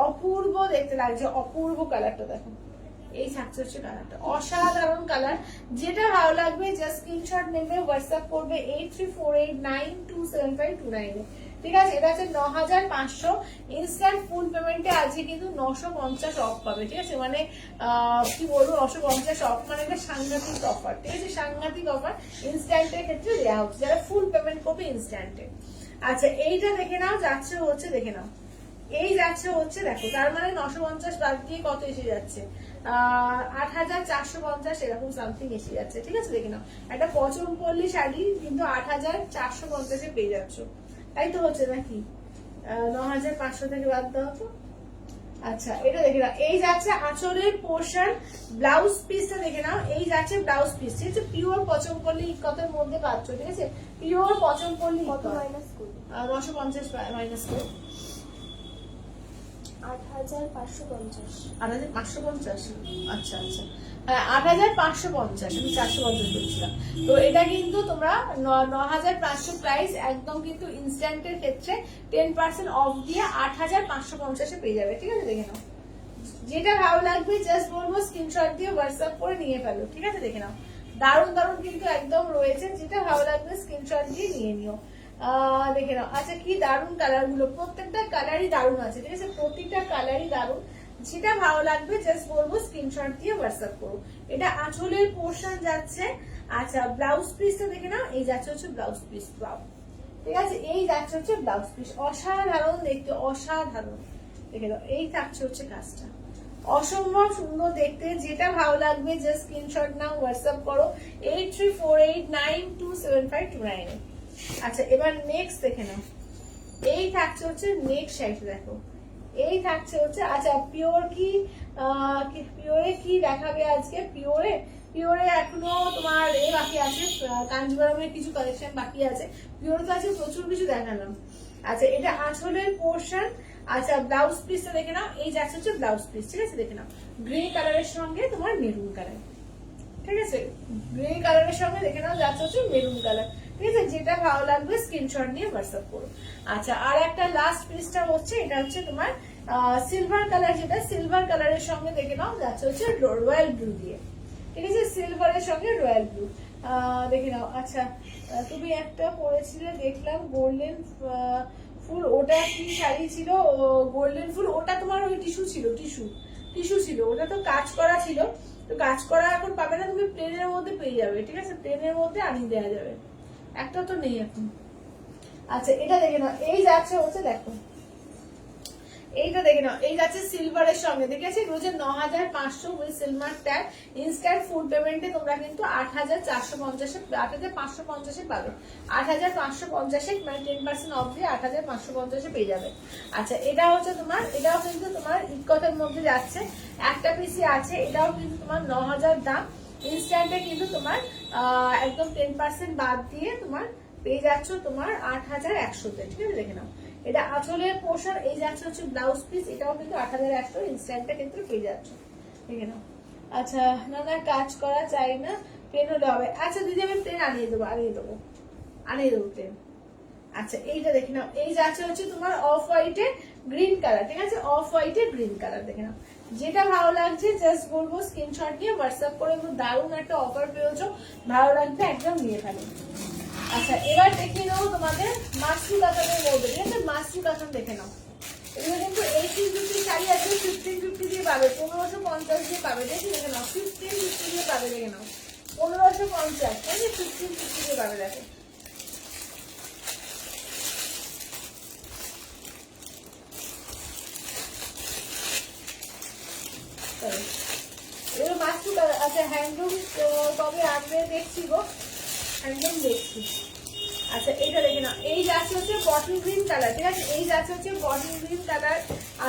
অপূর্ব দেখতে লাগছে, অপূর্ব কালারটা দেখো। এই থাকছে হচ্ছে কালারটা, অসাধারণ কালার। যেটা ভালো লাগবে জাস্ট স্ক্রিনশট নেবে, হোয়াটসঅ্যাপ করবে 8348927529, ঠিক আছে? এটা হচ্ছে 9,500। ইনস্ট্যান্ট ফুল পেমেন্টে আজকে কিন্তু 950 অফ পাবে, ঠিক আছে? মানে কি বলবো, 950 অফ মানে একটা সাংঘাতিক অফার, ঠিক আছে? সাংঘাতিক অফার ইনস্ট্যান্টের ক্ষেত্রে দেওয়া হচ্ছে, যারা ফুল পেমেন্ট করবে ইনস্ট্যান্টে। আচ্ছা, এইটা দেখে নাও, যাচ্ছে হচ্ছে, দেখে নাও এই যাচ্ছে হচ্ছে, দেখো তার মানে 950 বাদ দিয়ে কত এসে যাচ্ছে, 8,450 এরকম সামথিং এসে যাচ্ছে, ঠিক আছে? দেখে নাও, একটা পচমপল্লি শাড়ি কিন্তু 8,450 পেয়ে যাচ্ছ, তাই তো হচ্ছে নাকি? 9,500 থেকে বাদ দাও তো। আচ্ছা, এটা দেখে নাও, এই যাচ্ছে আঁচলের পোর্শন, ব্লাউজ পিসটা দেখে নাও, এই যাচ্ছে ব্লাউজ পিস, ঠিক আছে? পিওর পচমপল্লি কতের মধ্যে পাচ্ছ, ঠিক আছে? পিওর পচমপল্লি কত মাইনাস করবো? 950 মাইনাস করে 8,550। 8,550, আচ্ছা আচ্ছা, হ্যাঁ 8,550, আমি 450 বলছিলাম। তো এটা কিন্তু তোমরা 9,500 প্রাইস, একদম কিন্তু ইনস্ট্যান্টের ক্ষেত্রে 10% অফ দিয়ে 8,550 পেয়ে যাবে, ঠিক আছে? দেখে নাও, যেটা ভালো লাগবে জাস্ট বলবো স্ক্রিনশট দিয়ে হোয়াটসঅ্যাপ করে নিয়ে ফেলো, ঠিক আছে? দেখে নাও, দারুণ দারুণ কিন্তু একদম রয়েছে, যেটা ভালো লাগবে স্ক্রিনশট দিয়ে নিয়ে নিও। দেখে নাও, আচ্ছা কি দারুণ কালার গুলো, প্রত্যেকটা কালারই দারুণ আছে, ঠিক আছে? প্রতিটা কালারই দারুণ, যেটা ভালো লাগবে জাস্ট বলবো স্ক্রিনশট দিয়ে হোয়াটসঅ্যাপ করো। এটা আঁচলের পোর্শন যাচ্ছে। আচ্ছা, ব্লাউজ পিসটা দেখে নাও, এই যাচ্ছে হচ্ছে ব্লাউজ পিস, ব্লাউজ, ঠিক আছে? এই যাচ্ছে হচ্ছে ব্লাউজ পিস, অসাধারণ দেখতে, অসাধারণ। দেখে নাও, এই থাকছে হচ্ছে কাজটা, অসম্ভব সুন্দর দেখতে। যেটা ভালো লাগবে জাস্ট স্ক্রিনশট নাও, হোয়াটসঅ্যাপ করো 8348927529। আচ্ছা, এবার নেক্সট দেখে নাও, এই থাকছে হচ্ছে নেক্সট সাইড, দেখো এই থাকছে হচ্ছে, আচ্ছা পিওর কি পিওরে কি দেখাবে আজকে? পিওরে এখনো তোমার এই বাকি আছে, কাঞ্জিবরমের কিছু কালেকশন বাকি আছে, পিওর তো আছে প্রচুর কিছু দেখালাম। আচ্ছা, এটা আঁচলের পোর্শন। আচ্ছা, ব্লাউজ পিসটা দেখে নাও, এই যাচ্ছে হচ্ছে ব্লাউজ পিস, ঠিক আছে? দেখে নাও, গ্রে কালারের সঙ্গে তোমার মেরুন কালার, ঠিক আছে? গ্রে কালারের সঙ্গে দেখে নাও যাচ্ছে হচ্ছে মেরুন কালার, ঠিক আছে? যেটা ভালো লাগবে স্ক্রিনশট নিয়ে হোয়াটসঅ্যাপ করো। আচ্ছা, আর একটা লাস্ট পিসটা হচ্ছে, এটা হচ্ছে তোমার সিলভার কালার, যেটা সিলভার কালারের সঙ্গে দেখে নাও যাচ্ছে হচ্ছে রয়্যাল ব্লু দিয়ে, ঠিক আছে? সিলভারের সঙ্গে রয়্যাল ব্লু দেখে নাও। আচ্ছা, তুমি একটা পরেছিলে দেখলাম গোল্ডেন ফুল, ওটা কি শাড়ি ছিল? গোল্ডেন ফুল, ওটা তোমার ওই টিস্যু ছিল, টিস্যু ছিল, ওটা তো কাজ করা ছিল। তো কাজ করা এখন পাবে না, তুমি প্লেনের মধ্যে পেয়ে যাবে, ঠিক আছে? প্লেনের মধ্যে আনিয়ে দেওয়া যাবে, একটা তো নেই এখন। আচ্ছা, এটা দেখে নাও, এই যাচ্ছে হচ্ছে, দেখো এইটা দেখে নাও, এই যাচ্ছে সিলভারের সঙ্গে, ঠিক আছে? এগুলো যে 9500 with silver tag, instant food পেমেন্টে তোমরা কিন্তু 8550 পাবে। 8550 মানে 10% অফ দিয়ে 8550 পেয়ে যাবে। আচ্ছা, এটা হচ্ছে তোমার, এটাও কিন্তু তোমার ইকতের মধ্যে যাচ্ছে, একটা পিসি আছে, এটাও কিন্তু তোমার 9000 দাম। ইনস্ট্যান্টে কিন্তু তোমার একদম 10% বাদ দিয়ে তোমার পেয়ে যাচ্ছ তোমার 8100-তে, ঠিক আছে? দেখে নাও, এটা আঁচলের পোর্শন, এই যাচ্ছে হচ্ছে ব্লাউজ পিস, এটাও কিন্তু 8100 ইনস্ট্যান্টে কিন্তু পেয়ে যাচ্ছ, দেখে নাও। আচ্ছা, না না কাজ করা চাই না, প্লেন হলে হবে। আচ্ছা দিদি, আমি প্লেন আনিয়ে দেবো প্লেন। আচ্ছা, এইটা দেখে নাও, এই যাচ্ছে হচ্ছে তোমার অফ হোয়াইটে গ্রিন কালার, ঠিক আছে? অফ হোয়াইটে গ্রিন কালার, দেখে নাও। যেটা ভালো লাগছে জাস্ট বলবো স্ক্রিনশট নিয়ে হোয়াটসঅ্যাপ করে, দারুণ একটা অফার পেয়েছো, ভালো লাগবে একদম নিয়ে ফেলো। আচ্ছা, এবার দেখে নাও তোমাদের মাসরু কাতানের মধ্যে, ঠিক আছে? মাসরু কাতান দেখে নাও, এগুলো কিন্তু 1850 শাড়ি আছে, 1550 দিয়ে পাবে, 1550 দিয়ে পাবে, দেখে নাও, 1550 দিয়ে পাবে, দেখে নাও, 1550, ঠিক আছে? 1550 দিয়ে পাবে, দেখো। এগুলো মাসরু কাতান। আচ্ছা, হ্যান্ডলুম কবে আনবে দেখছি গো, হ্যান্ডলুম দেখছি। আচ্ছা, এইটা দেখে নাও, এই যাচ্ছে হচ্ছে বটল গ্রিন কালার, ঠিক আছে? এই যাচ্ছে হচ্ছে বটল গ্রিন কালার।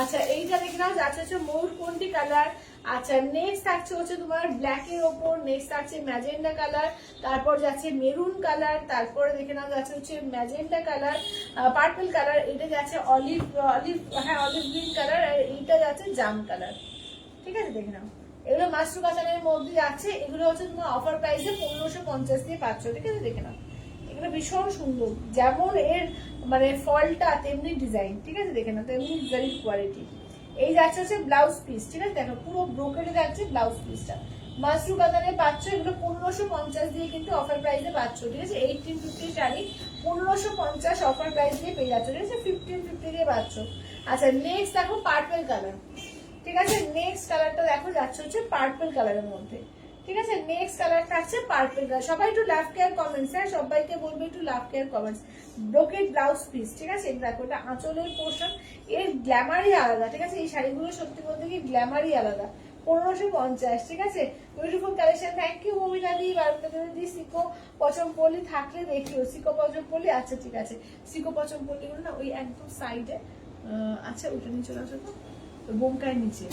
আচ্ছা, এইটা দেখে নাও, যাচ্ছে হচ্ছে ময়ূরকণ্ঠী কালার। আচ্ছা, নেক্সট থাকছে হচ্ছে তোমার ব্ল্যাক এর ওপর, নেক্সট থাকছে ম্যাজেন্ডা কালার, তারপর যাচ্ছে মেরুন কালার, তারপরে দেখে নাও যাচ্ছে হচ্ছে ম্যাজেন্ডা কালার, পার্পল কালার, এটা যাচ্ছে অলিভ গ্রিন কালার, আর এইটা যাচ্ছে জাম কালার, ঠিক আছে? দেখে নাও, এগুলো মাসরু কাতানের মধ্যে যাচ্ছে, এগুলো হচ্ছে তোমার অফার প্রাইসে 1550 দিয়ে পাচ্ছ, ঠিক আছে? দেখে নাও, এগুলো ভীষণ সুন্দর, যেমন এর মানে ফলটা তেমনি ডিজাইন, ঠিক আছে? দেখে নাও, তেমনি ভেরি কোয়ালিটি। এই যাচ্ছে হচ্ছে ব্লাউজ পিস, ঠিক আছে? দেখো, পুরো ব্রোকেটে যাচ্ছে ব্লাউজ পিসটা, মাসরু কাতানে পাচ্ছ, এগুলো 1550 দিয়ে কিন্তু অফার প্রাইসে পাচ্ছ, ঠিক আছে? 1850 শাড়ি 1550 অফার প্রাইস দিয়ে পেয়ে যাচ্ছ, ঠিক আছে? 1550 দিয়ে পাচ্ছ। আচ্ছা, নেক্সট দেখো পার্পল কালার, ঠিক আছে? নেক্সট কালারটা দেখো যাচ্ছে হচ্ছে পার্পল কালারের মধ্যে, ঠিক আছে? নেক্সট কালার থাকছে পার্পল কালার। সবাই একটু লাভ কেয়ার কমেন্টস, হ্যাঁ সবাইকে বলবে একটু লাভ care comments. Brocade blouse piece, ঠিক আছে? দেখো, এটা আঁচলের পোর্শন, এর গ্ল্যামারই আলাদা, ঠিক আছে? এই শাড়িগুলো সত্যি বলতে কি গ্ল্যামারই আলাদা। 1550, ঠিক আছে? Beautiful collection. Thank you Mamita di, বারুদা দি। সিকো পচমপল্লি থাকলে দেখিও, সিকো পচমপল্লি। আচ্ছা, ঠিক আছে, সিকো পচমপল্লি গুলো না ওই একদম সাইডে। আচ্ছা, ওটা নিয়ে চলে আসো তো, বোমকায় নিচে।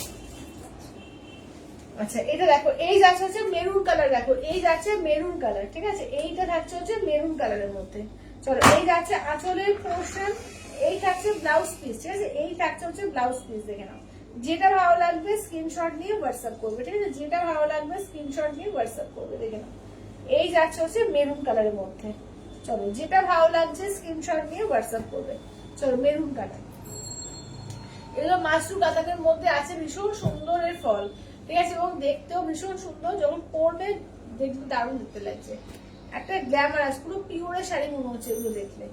আচ্ছা, এটা দেখো, এই যাচ্ছে হচ্ছে মেরুন কালার, দেখো এই যাচ্ছে মেরুন কালার, ঠিক আছে? এইটা থাকছে হচ্ছে মেরুন কালারের মধ্যে। চলো, এই যাচ্ছে আঁচলের পোর্শন, এই থাকছে ব্লাউজ পিস, ঠিক আছে? এই থাকছে হচ্ছে ব্লাউজ পিস, দেখে নাও। যেটা ভালো লাগবে স্ক্রিনশট নিয়ে হোয়াটসঅ্যাপ করবে, ঠিক আছে? যেটা ভালো লাগবে স্ক্রিনশট নিয়ে হোয়াটসঅ্যাপ করবে, দেখে নাও। এই যাচ্ছে হচ্ছে মেরুন কালারের মধ্যে। চলো, যেটা ভালো লাগছে স্ক্রিনশট নিয়ে হোয়াটসঅ্যাপ করবে। চলো, মেরুন কালার, এগুলো মাসরু কাতানের মধ্যে আছে, ভীষণ সুন্দর এর ফল, ঠিক আছে? এবং দেখতেও ভীষণ সুন্দর, যখন পরবে দেখতে দারুণ দেখতে লাগছে, একটা গ্ল্যামারাস পুরো পিওরের শাড়ি মনে হচ্ছে এগুলো দেখলে।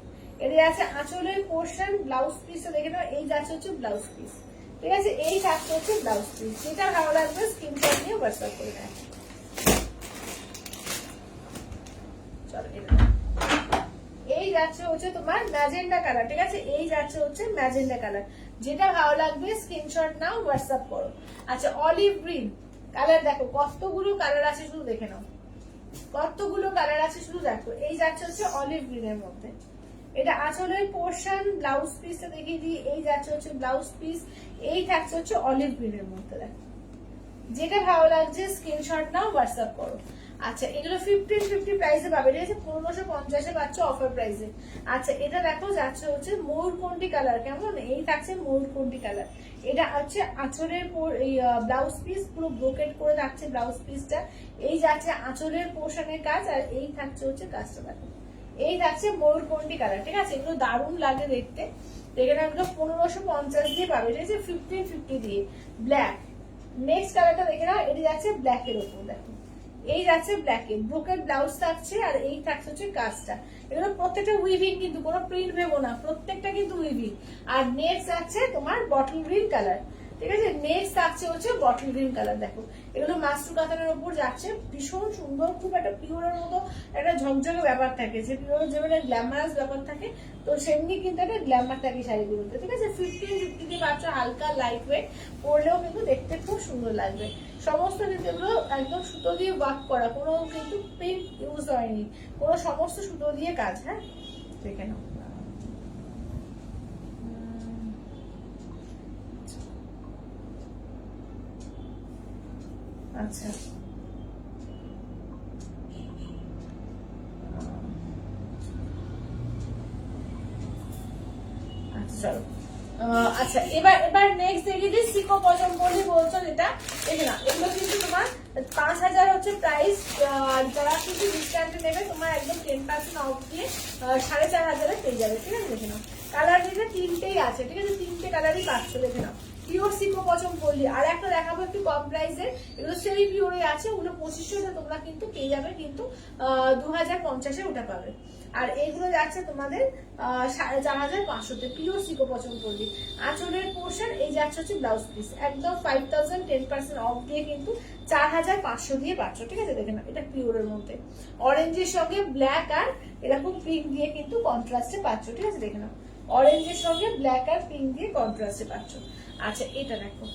এটা আছে আঁচলের পোর্শন, ব্লাউজ পিসটা দেখে নাও, এই যাচ্ছে হচ্ছে ব্লাউজ পিস, ঠিক আছে? এই থাকছে হচ্ছে ব্লাউজ পিস। যেটা ভালো লাগবে স্ক্রিনশট নিয়ে হোয়াটসঅ্যাপ করে নেয়। চলো, এই যাচ্ছে হচ্ছে তোমার ম্যাজেন্ডা কালার, ঠিক আছে? এই যাচ্ছে হচ্ছে ম্যাজেন্ডা কালার, যেটা ভালো লাগবে স্ক্রিনশট নাও, হোয়াটসঅ্যাপ করো। আচ্ছা, অলিভ গ্রিন কালার, দেখো কতগুলো কালার আছে, শুধু দেখে নাও, কতগুলো কালার আছে শুধু দেখো। এই যাচ্ছে হচ্ছে অলিভ গ্রিনের মধ্যে, এটা আঁচলের পোর্শন, ব্লাউজ পিসটা দেখিয়ে দিই, এই যাচ্ছে হচ্ছে ব্লাউজ পিস, এই থাকছে হচ্ছে অলিভ গ্রিনের মধ্যে, দেখো যেটা ভালো লাগছে স্ক্রিনশট নাও, হোয়াটসঅ্যাপ করো। আচ্ছা, এগুলো 1550 প্রাইসে পাবে, ঠিক আছে? 1550-এ পাচ্ছ অফার প্রাইসে। আচ্ছা, এটা দেখো যাচ্ছে হচ্ছে ময়ূরকণ্ঠী কালার, কেমন? এই থাকছে ময়ূরকণ্ঠী কালার, এটা হচ্ছে আঁচলের ব্লাউজ পিস, পুরো ব্রোকেট করে থাকছে ব্লাউজ পিসটা, এই যাচ্ছে আঁচলের পোর্শনের কাজ, আর এই থাকছে হচ্ছে কাজটা, দেখো এই থাকছে ময়ূরকণ্ঠী কালার, ঠিক আছে? এগুলো দারুণ লাগে দেখতে, এখানে এগুলো 1550 দিয়ে পাবে, ঠিক আছে? 1550 দিয়ে। ব্ল্যাক, নেক্সট কালারটা দেখে নাও, এটা যাচ্ছে ব্ল্যাক এর উপর, দেখো এই যাচ্ছে ব্ল্যাক এর ব্রোকেট ব্লাউজ থাকছে, আর এই থাকছে হচ্ছে কাজটা। এগুলো প্রত্যেকটা উইভিং, কিন্তু কোনো প্রিন্ট ভেবো না, প্রত্যেকটা কিন্তু উইভিং। আর নেক্সট যাচ্ছে তোমার বটল গ্রিন কালার, ঠিক আছে। নেক্সট থাকছে হচ্ছে বটল গ্রিন কালার, দেখো এগুলো মাস্টার কাতানের উপর যাচ্ছে, ভীষণ সুন্দর, খুব একটা পিওরের মতো একটা ঝকঝকে ব্যাপার থাকে, যে পিওর যেমন গ্ল্যামারাস ব্যাপার থাকে, তো সেমনি কিন্তু একটা গ্ল্যামার থাকে শাড়িগুলোতে। ঠিক আছে, 1550 দিয়ে পাচ্ছ, হালকা লাইট ওয়েট, পরলেও কিন্তু দেখতে খুব সুন্দর লাগবে। সমস্ত কিন্তু এগুলো একদম সুতো দিয়ে ওয়ার্ক করা, কোনো কিন্তু প্রিন্ট ইউজ হয়নি, কোনো সমস্ত সুতো দিয়ে কাজ। হ্যাঁ, দেখে নাও। আচ্ছা, চলো। আচ্ছা, এবার নেক্সট দেখি যে সিকো পছন্দ বলি বলছো, যেটা দেখে না, এগুলো কিন্তু তোমার 5000 হচ্ছে প্রাইস। যারা কিন্তু ডিসকাউন্টে নেবে তোমার একদম 10% অফ দিয়ে 4500 পেয়ে যাবে। ঠিক আছে, দেখে নাও কালার যেটা তিনটেই আছে। ঠিক আছে, তিনটে কালারই পাচ্ছ, দেখে নাও। পিওর সিকো পছন্দ করলি। আর একটা দেখাবো একটু কম প্রাইসের, এগুলো সেমি পিওরে আছে, ওগুলো 2500, তোমরা কিন্তু পেয়ে যাবে কিন্তু 2050-এ ওটা পাবে। আর এইগুলো যাচ্ছে তোমাদের 4500-তে, পিওর সিকো পছন্দ করলি। আঁচলের পোর্শন এই যাচ্ছে হচ্ছে ব্লাউজ পিস, একদম 5000 10% অফ দিয়ে কিন্তু 4500 দিয়ে পাচ্ছ। ঠিক আছে, দেখে না, এটা পিওরের মধ্যে অরেঞ্জের সঙ্গে ব্ল্যাক আর এরকম পিঙ্ক দিয়ে কিন্তু কন্ট্রাস্টে পাচ্ছ। ঠিক আছে, দেখে নাও, অরেঞ্জের সঙ্গে ব্ল্যাক আর পিঙ্ক দিয়ে কন্ট্রাস্টে পাচ্ছ। আচ্ছা, এটা দেখো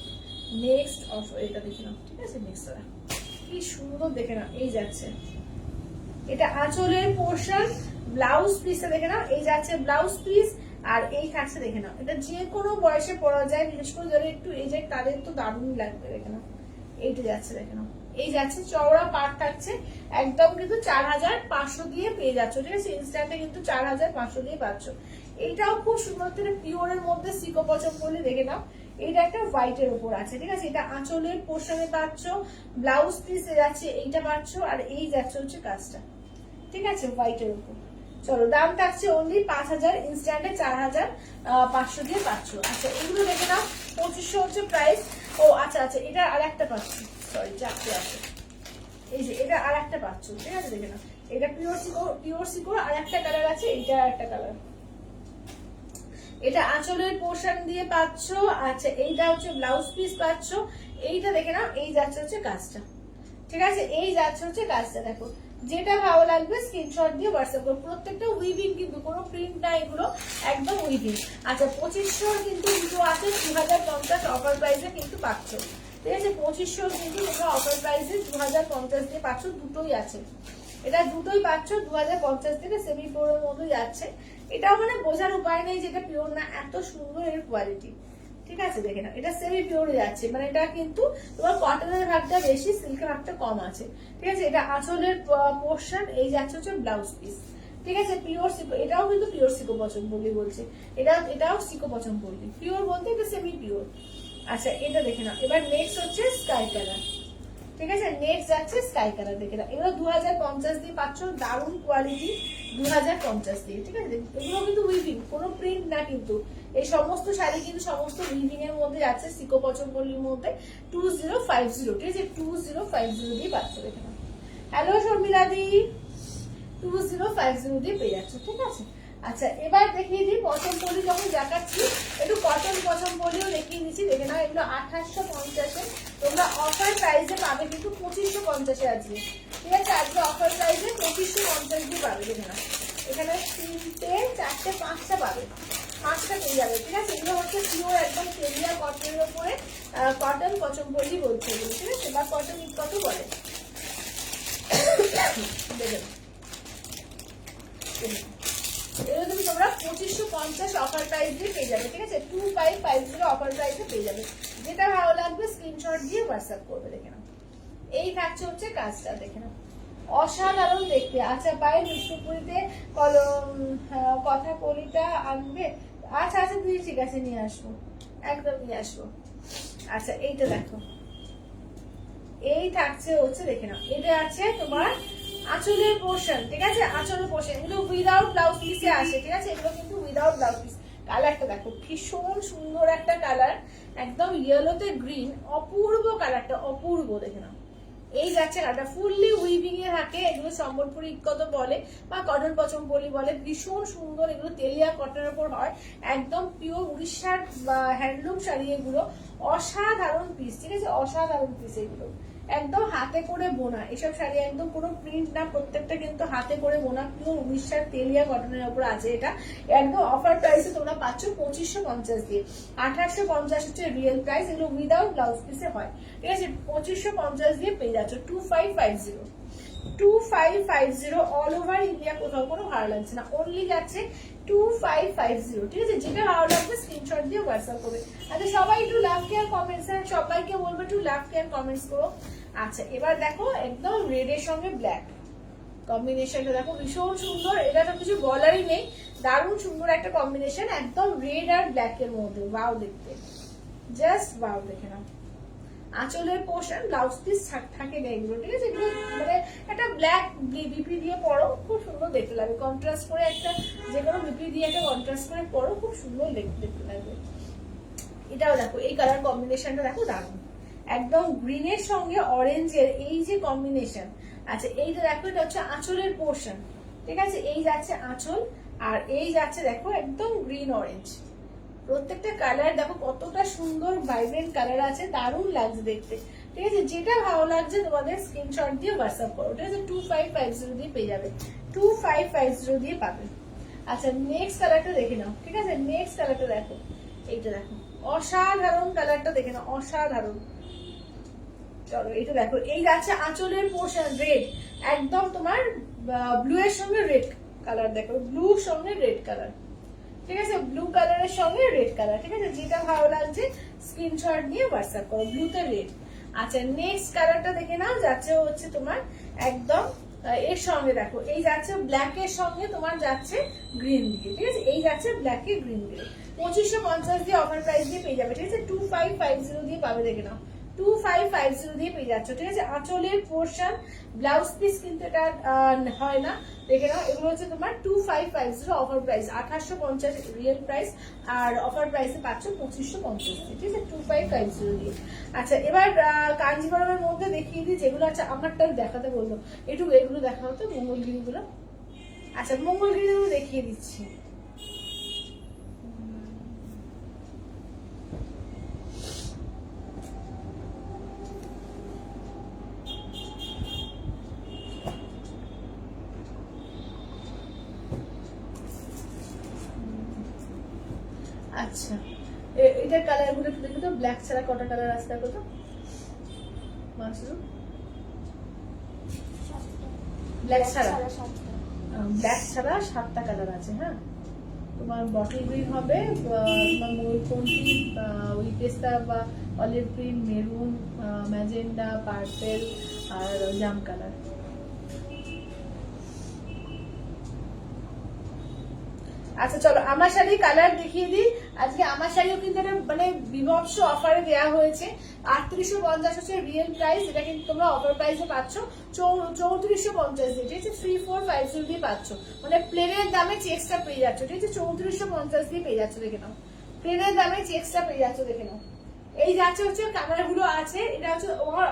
নেক্সট অফ, এটা দেখে নাও। ঠিক আছে, নেক্সট কি সুন্দর, দেখে নাও, এই যাচ্ছে, এটা আঁচলের পোর্শন, ব্লাউজ পিসটা দেখে নাও, এই যাচ্ছে ব্লাউজ পিস, আর এই থাকছে, দেখে নাও, এটা যে কোনো বয়সে পরা যায়, বিশেষ করে যারা একটু এই যে তাদের তো দারুণ লাগবে। দেখে নাও, এইটা যাচ্ছে, দেখে নাও, এই যাচ্ছে চওড়া পাট থাকছে, একদম কিন্তু 4500 দিয়ে পেয়ে যাচ্ছ। ঠিক আছে, ইনস্ট্যান্টে কিন্তু 4500 দিয়ে পাচ্ছ। এইটাও খুব সুন্দর, পিওরের মধ্যে সিকো পছন্দ করলে, দেখে নাও, এইটা একটা হোয়াইটের উপর আছে। ঠিক আছে, এটা আঁচলের পোর্শনে পাচ্ছ, ব্লাউজ পিস যাচ্ছে, এইটা পাচ্ছ, আর এই যাচ্ছে হচ্ছে কাজটা। ঠিক আছে, হোয়াইটের উপর। চলো, দাম থাকছে অনলি 5000, ইনস্ট্যান্টে 4500 দিয়ে পাচ্ছ। আচ্ছা, এগুলো দেখে নাও, 2500 হচ্ছে প্রাইস। ও আচ্ছা আচ্ছা, এটা আর একটা পাচ্ছি, সরি, চারটে আছে, এই যে এটা আর একটা পাচ্ছ। ঠিক আছে, দেখে নাও, এটা পিওর সিকোর আর একটা কালার আছে, এইটা আর একটা কালার, এটা আঁচলের পোর্শন দিয়ে পাচ্ছ। আচ্ছা, এইটা হচ্ছে ব্লাউজ পিস পাচ্ছ, এইটা দেখে নাও, এই যাচ্ছে হচ্ছে কাজটা। ঠিক আছে, এই যাচ্ছে হচ্ছে কাজটা, দেখো যেটা ভালো লাগবে স্ক্রিনশট দিয়ে হোয়াটসঅ্যাপ করো। প্রত্যেকটা উইভিং কিন্তু, কোনো প্রিন্ট না, এগুলো একদম উইভিং। আচ্ছা, 2500 কিন্তু দুটো আছে, 2050 অফার প্রাইসে কিন্তু পাচ্ছ। ঠিক আছে, 2500 কিন্তু তোমরা অফার প্রাইসে 2050 দিয়ে পাচ্ছ, দুটোই আছে, এটা দুটোই পাচ্ছ 2050 থেকে, সেমি পিওরের মধ্যে যাচ্ছে। এটাও মানে বোঝার উপায় নেই যেটা পিওর না, এত সুন্দর এর কোয়ালিটি। ঠিক আছে, দেখে নাও, এটা সেমি পিওরে যাচ্ছে, মানে এটা কিন্তু তোমার কটনের ভাগটা বেশি, সিল্কের ভাগটা কম আছে। ঠিক আছে, এটা আঁচলের পোর্শন, এই যাচ্ছে হচ্ছে ব্লাউজ পিস। ঠিক আছে, পিওর সিকো, এটাও কিন্তু পিওর সিকো পছন্দ বললি বলছে, এটাও সিকো পছন্দ বললি, পিওর বলতে এটা সেমি পিওর। আচ্ছা, এটা দেখে নাও, এবার নেক্সট হচ্ছে স্কাই কালার। ঠিক আছে, নেক্সট যাচ্ছে স্কাই কালার, দেখে নাও, এগুলো 2050 দিয়ে পাচ্ছ, দারুণ কোয়ালিটি, 2050 দিয়ে। ঠিক আছে, এগুলো কিন্তু উইভিং, কোনো প্রিন্ট না কিন্তু, এই সমস্ত শাড়ি কিন্তু সমস্ত উইভিং এর মধ্যে যাচ্ছে, সিকো পছন্দ করলির মধ্যে 2050। ঠিক আছে, 2050 দিয়ে পাচ্ছ, দেখে নাও। হ্যালো শর্মিলা দি, 2050 দিয়ে পেয়ে যাচ্ছ। ঠিক আছে, আচ্ছা, এবার দেখিয়ে দিই পছন্দ করলি, যখন দেখাচ্ছি একটু কটন পছন্দ করলেও দেখিয়ে দিচ্ছি। দেখে নাও, এগুলো 2850-এ, তোমরা অফার প্রাইসে পাবে কিন্তু 2550-এ আজকে। ঠিক আছে, আজকে অফার প্রাইসে 2550 দিয়ে পাবে। দেখে নাও, এখানে 3টে 4টে 5টা পাবে, 5টা পেয়ে যাবে। ঠিক আছে, এগুলো হচ্ছে পিওর একদম কেরিয়া কটনের উপরে, কটন পছন্দ করলি বলছে এগুলো। ঠিক আছে, বা কটন কত বলে, দেখে এগুলো তুমি তোমরা 2550 অফার প্রাইস দিয়ে পেয়ে যাবে। ঠিক আছে, 2550 অফার প্রাইসে পেয়ে যাবে। যেটা ভালো লাগবে স্ক্রিনশট দিয়ে হোয়াটসঅ্যাপ করবে। দেখে নাও, এই থাকছে হচ্ছে কাজটা, দেখে নাও, অসাধারণ দেখতে। আচ্ছা, পায়ে বিষ্ণুপুরিতে কথা কলিটা আনবে। আচ্ছা আচ্ছা, তুই ঠিক আছে, নিয়ে আসবো, একদম নিয়ে আসবো। আচ্ছা, এইটা দেখো, এই থাকছে হচ্ছে, দেখে নাও, এটা আছে তোমার আঁচলের পোর্শন। ঠিক আছে, আঁচলের পোর্শন, এগুলো উইদাউট ব্লাউজ পিসে আসে। ঠিক আছে, এগুলো কিন্তু উইদাউট ব্লাউজ পিস। কালারটা দেখো, ভীষণ সুন্দর একটা কালার, একদম ইয়েলোতে গ্রিন, অপূর্ব কালারটা, অপূর্ব। দেখে নাও, এই যাচ্ছে কালারটা ফুললি উইভিং এ থাকে, এগুলো সম্বলপুরি ইক্কত বলে বা কটন পচমপল্লি বলে, ভীষণ সুন্দর। এগুলো তেলিয়া কটনের উপর হয়, একদম পিওর উড়িষ্যার হ্যান্ডলুম শাড়ি এগুলো, অসাধারণ পিস, ঠিক আছে, অসাধারণ পিস এগুলো, একদম হাতে করে বোনা এসব শাড়ি, একদম কোনো প্রিন্ট না, প্রত্যেকটা কিন্তু হাতে করে বোনা, পিওর উড়িষ্যার তেলিয়া কটনের উপর আছে এটা। একদম অফার প্রাইসে তোমরা পাচ্ছ 2550 দিয়ে, 1850 হচ্ছে রিয়েল প্রাইস, এগুলো উইদাউট ব্লাউজ পিসে হয়, ঠিক আছে। 2550 দিয়ে পেয়ে যাচ্ছ 2550, 2550 অল ওভার ইন্ডিয়া, কোথাও কোনো ভাড়া লাগছে না, অনলি যাচ্ছে 2550, ঠিক আছে। যেটা ভালো লাগবে স্ক্রিনশট দিয়ে হোয়াটসঅ্যাপ করবে। আচ্ছা সবাই একটু লাভ কেয়ার কমেন্টস, সবাইকে বলবো একটু লাভ কেয়ার কমেন্টস করো। আচ্ছা এবার দেখো একদম রেড এর সঙ্গে ব্ল্যাক কম্বিনেশনটা দেখো, ভীষণ সুন্দর, এটা তো কিছু বলারই নেই, দারুণ সুন্দর একটা কম্বিনেশন, একদম রেড আর ব্ল্যাক এর মধ্যে, ওয়াও দেখতে, জাস্ট ওয়াও, দেখে নাও। আঁচলের পোর্শন ব্লাউজ পিস থাকে না এগুলো, ঠিক আছে। এগুলো মানে একটা ব্ল্যাক বিপি দিয়ে পরো, খুব সুন্দর দেখতে লাগবে, কন্ট্রাস্ট করে একটা যে কোনো বিপি দিয়ে একটা কন্ট্রাস্ট করে পরো, খুব সুন্দর দেখতে লাগবে। এটাও দেখো এই কালার কম্বিনেশনটা দেখো দারুণ, একদম গ্রিনের সঙ্গে অরেঞ্জের এই যে কম্বিনেশন। আচ্ছা এইটা দেখো, এটা হচ্ছে আঁচলের পোর্শন, ঠিক আছে, এই যাচ্ছে আঁচল, আর এই যাচ্ছে দেখো একদম গ্রিন অরেঞ্জ, প্রত্যেকটা কালার দেখো কতটা সুন্দর ভাইব্রেন্ট কালার আছে, দারুণ লাগছে দেখতে, ঠিক আছে। যেটা ভালো লাগছে তোমাদের স্ক্রিনশট দিয়ে হোয়াটসঅ্যাপ করো, ঠিক আছে। 2550 দিয়ে পেয়ে যাবে, 2550 দিয়ে পাবে। আচ্ছা নেক্সট কালারটা দেখে নাও, ঠিক আছে, নেক্সট কালারটা দেখো, এইটা দেখো অসাধারণ কালারটা, দেখে নাও অসাধারণ। চলো এটা দেখো, এই যাচ্ছে আঁচলের পোর্শন রেড, একদম তোমার ব্লু এর সঙ্গে রেড কালার, দেখো ব্লুর সঙ্গে রেড কালার, ঠিক আছে, ব্লু কালারের সঙ্গে রেড কালার, ঠিক আছে। যেটা ভালো লাগছে স্ক্রিনশট নিয়ে হোয়াটসঅ্যাপ করো, ব্লুতে রেড। আচ্ছা নেক্সট কালারটা দেখে নাও, যাচ্ছে হচ্ছে তোমার একদম এর সঙ্গে দেখো, এই যাচ্ছে ব্ল্যাক এর সঙ্গে তোমার যাচ্ছে গ্রিন দিয়ে, ঠিক আছে, এই যাচ্ছে ব্ল্যাক এ গ্রিন দিয়ে, 2550 দিয়ে অফার প্রাইস দিয়ে পেয়ে যাবে, ঠিক আছে। 2550 দিয়ে পাবে, দেখে নাও 2550 দিয়ে পেয়ে যাচ্ছ, ঠিক আছে। আঁচলের পোর্শন ব্লাউজ পিস কিন্তু এটা হয় না, দেখে নাও, এগুলো হচ্ছে তোমার 2550 অফার প্রাইস, 1850 রিয়েল প্রাইস, আর অফার প্রাইসে পাচ্ছ 2550 দিয়ে, ঠিক আছে, 2550 দিয়ে। আচ্ছা এবার কাঞ্জিভরমের মধ্যে দেখিয়ে দিই যেগুলো, আচ্ছা আমারটা দেখাতে বললো, একটু এগুলো দেখাও তো মঙ্গলগিরি গুলো। আচ্ছা মঙ্গলগিরি গুলো দেখিয়ে দিচ্ছি। আচ্ছা এটার কালার গুলো একটু দেখো তো, ব্ল্যাক ছাড়া কটা কালার আছে দেখো তো মাশরুম, ব্ল্যাক ছাড়া, ব্ল্যাক ছাড়া 7টা কালার আছে, হ্যাঁ। তোমার বটল গ্রিন হবে, তোমার ময়ূরকণ্ঠী, ওই পেস্তা বা olive green, maroon, magenta, purple আর জাম কালার। আচ্ছা চলো আমার শাড়ি কালার দেখিয়ে দিই। আজকে আমার শাড়িও কিন্তু একটা মানে বিভৎস অফারে দেওয়া হয়েছে, 3850 হচ্ছে রিয়েল প্রাইস, এটা কিন্তু তোমরা অফার প্রাইসে পাচ্ছ 3450 দিয়ে, ঠিক আছে, 3450 দিয়ে পাচ্ছ, মানে প্লেনের দামে চেক্সটা পেয়ে যাচ্ছ, ঠিক আছে, 3450 দিয়ে পেয়ে যাচ্ছ, দেখে নাও, প্লেনের দামে চেক্সটা পেয়ে যাচ্ছ, দেখে নাও। এই যাচ্ছে হচ্ছে কালার গুলো আছে, এটা হচ্ছে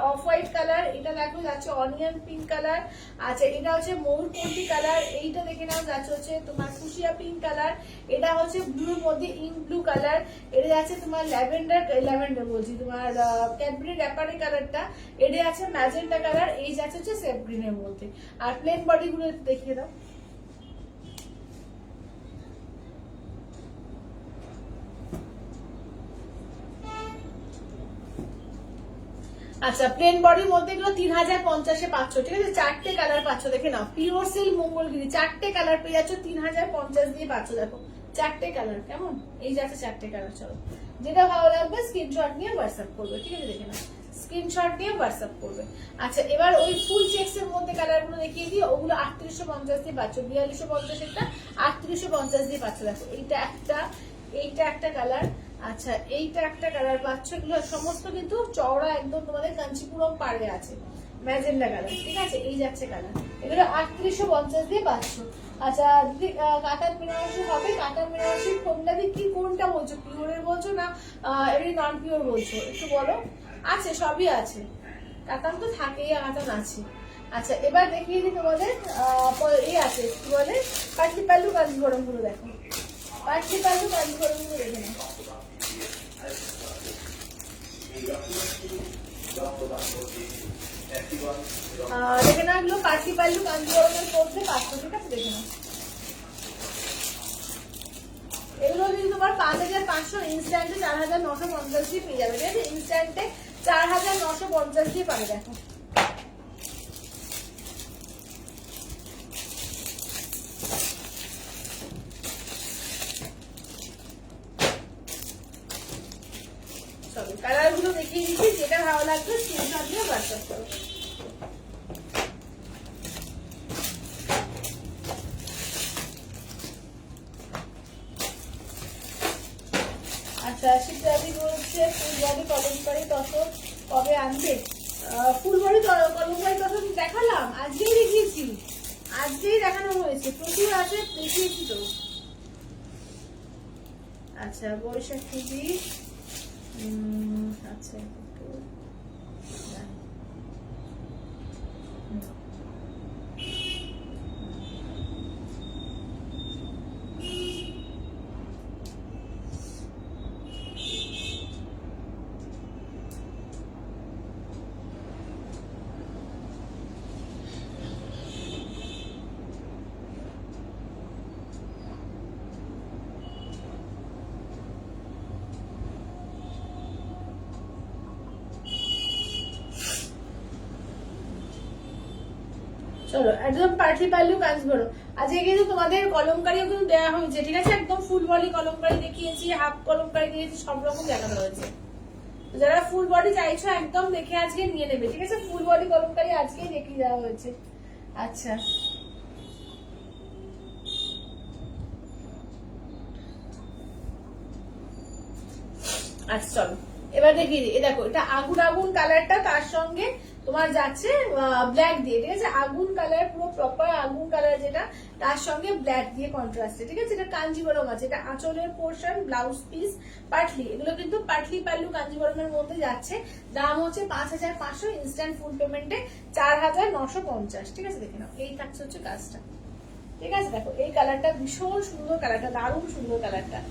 অফ হোয়াইট কালার, এটা দেখো যাচ্ছে অনিয়ন পিঙ্ক কালার, আচ্ছা এটা হচ্ছে ময়ূরকণ্ঠী কালার, এইটা দেখে নাও যাচ্ছে হচ্ছে তোমার ফুসিয়া পিঙ্ক কালার, এটা হচ্ছে ব্লুর মধ্যে ইঙ্ক ব্লু কালার, এটা যাচ্ছে তোমার ল্যাভেন্ডার বলছি তোমার ক্যাডবেরি র্যাপারের কালারটা, এটা আছে ম্যাজেন্টা কালার, এই যাচ্ছে হচ্ছে সেফ গ্রিনের মধ্যে। আর প্লেন বডি গুলো দেখিয়ে দাও। আচ্ছা প্লেন বডির মধ্যে এগুলো 3050 পাচ্ছ, ঠিক আছে, 4টে কালার পাচ্ছ, দেখে নাও, পিওর সিল্ক মঙ্গলগিরি 4টে কালার পেয়ে যাচ্ছ, 3050 দিয়ে পাচ্ছ, দেখো 4টে কালার, কেমন, এই যাচ্ছে 4টে কালার। চলো যেটা ভালো লাগবে স্ক্রিনশট নিয়ে হোয়াটসঅ্যাপ করবে, ঠিক আছে, দেখে নাও স্ক্রিনশট নিয়ে হোয়াটসঅ্যাপ করবে। আচ্ছা এবার ওই ফুল চেক্স এর মধ্যে কালার গুলো দেখিয়ে দিই, ওগুলো 3850 দিয়ে পাচ্ছ, 4250 একটা, 3850 দিয়ে পাচ্ছ, দেখো এইটা একটা কালার, আচ্ছা এইটা একটা কালার পাচ্ছ, এগুলো সমস্ত কিন্তু চওড়া একদম তোমাদের কাঞ্চিপুরম পাড়ে আছে, ম্যাজেন্ডা কালার, ঠিক আছে, এই যাচ্ছে কালার, এগুলো 3850 দিয়ে পাচ্ছ। আচ্ছা দিদি কাতার বেনারসি হবে, কাতার বেনারসি কোনটা কি কোনটা বলছো, পিওরের বলছো না এমনি নন পিওর বলছো, একটু বলো। আছে সবই আছে, কাতান তো থাকেই, কাতান আছে। আচ্ছা এবার দেখিয়ে দিই তোমাদের এই আছে কি বলে পাটলি পাল্লু কাঞ্জিভরম গুলো। দেখো পাটলি পাল্লু কাঞ্জিভরম গুলো দেখে নাও। দেখে নাও এগুলো পাটলি পাল্লু কাঞ্জিভরমের মধ্যে 500, ঠিক আছে দেখে নাও। এগুলো যদি তোমার 5500 ইনস্ট্যান্টে 4950 দিয়ে পেয়ে যাবে, ঠিক আছে? ইনস্ট্যান্টে 4950 দিয়ে পাবে। দেখো চলো কালার গুলো দেখিয়ে দিচ্ছি, যেটা ভালো লাগবে স্ক্রিনশট দিয়ে হোয়াটসঅ্যাপ করো। আচ্ছা শীতাদি বলছে ফুলবাড়ি কলমকারি তসর কবে আনবে? ফুলবাড়ি কলমকারি তসর দেখালাম, আজকেই দেখিয়েছি, আজকেই দেখানো হয়েছে, প্রচুর আছে, দেখিয়েছি তো। আচ্ছা বৈশাখী দি আচ্ছা একটু চলো একদম পাটলি পাল্লু কাঞ্জিভরম। আজকে কিন্তু তোমাদের কলমকারিও কিন্তু দেওয়া হয়েছে, ঠিক আছে? একদম ফুল বডি কলমকারি দেখিয়েছি, হাফ কলমকারি দিয়েছি, সব রকম দেখানো হয়েছে। যারা ফুল বডি চাইছো একদম দেখে আজকে নিয়ে নেবে, ঠিক আছে? ফুল বডি কলমকারি আজকেই দেখিয়ে দেওয়া হয়েছে। আচ্ছা আচ্ছা চলো এবার দেখিয়ে দিই। দেখো এটা আগুন আগুন কালারটা, তার সঙ্গে তোমার যাচ্ছে ব্ল্যাক দিয়ে, ঠিক আছে? আগুন কালার, পুরো প্রপার আগুন কালার যেটা, তার সঙ্গে ব্ল্যাক দিয়ে কন্ট্রাস্টে, ঠিক আছে? এটা কাঞ্জিভরম আছে, এটা আঁচলের পোর্শন, ব্লাউজ পিস, পাটলি, এগুলো কিন্তু পাটলি পাল্লু কাঞ্জিভরমের মধ্যে যাচ্ছে। দাম হচ্ছে 5500, ইনস্ট্যান্ট ফুল পেমেন্টে 4950, ঠিক আছে? দেখে নাও, এই থাকছে হচ্ছে কাজটা, ঠিক আছে? দেখো এই কালারটা ভীষণ সুন্দর, কালারটা দারুণ সুন্দর, কালারটা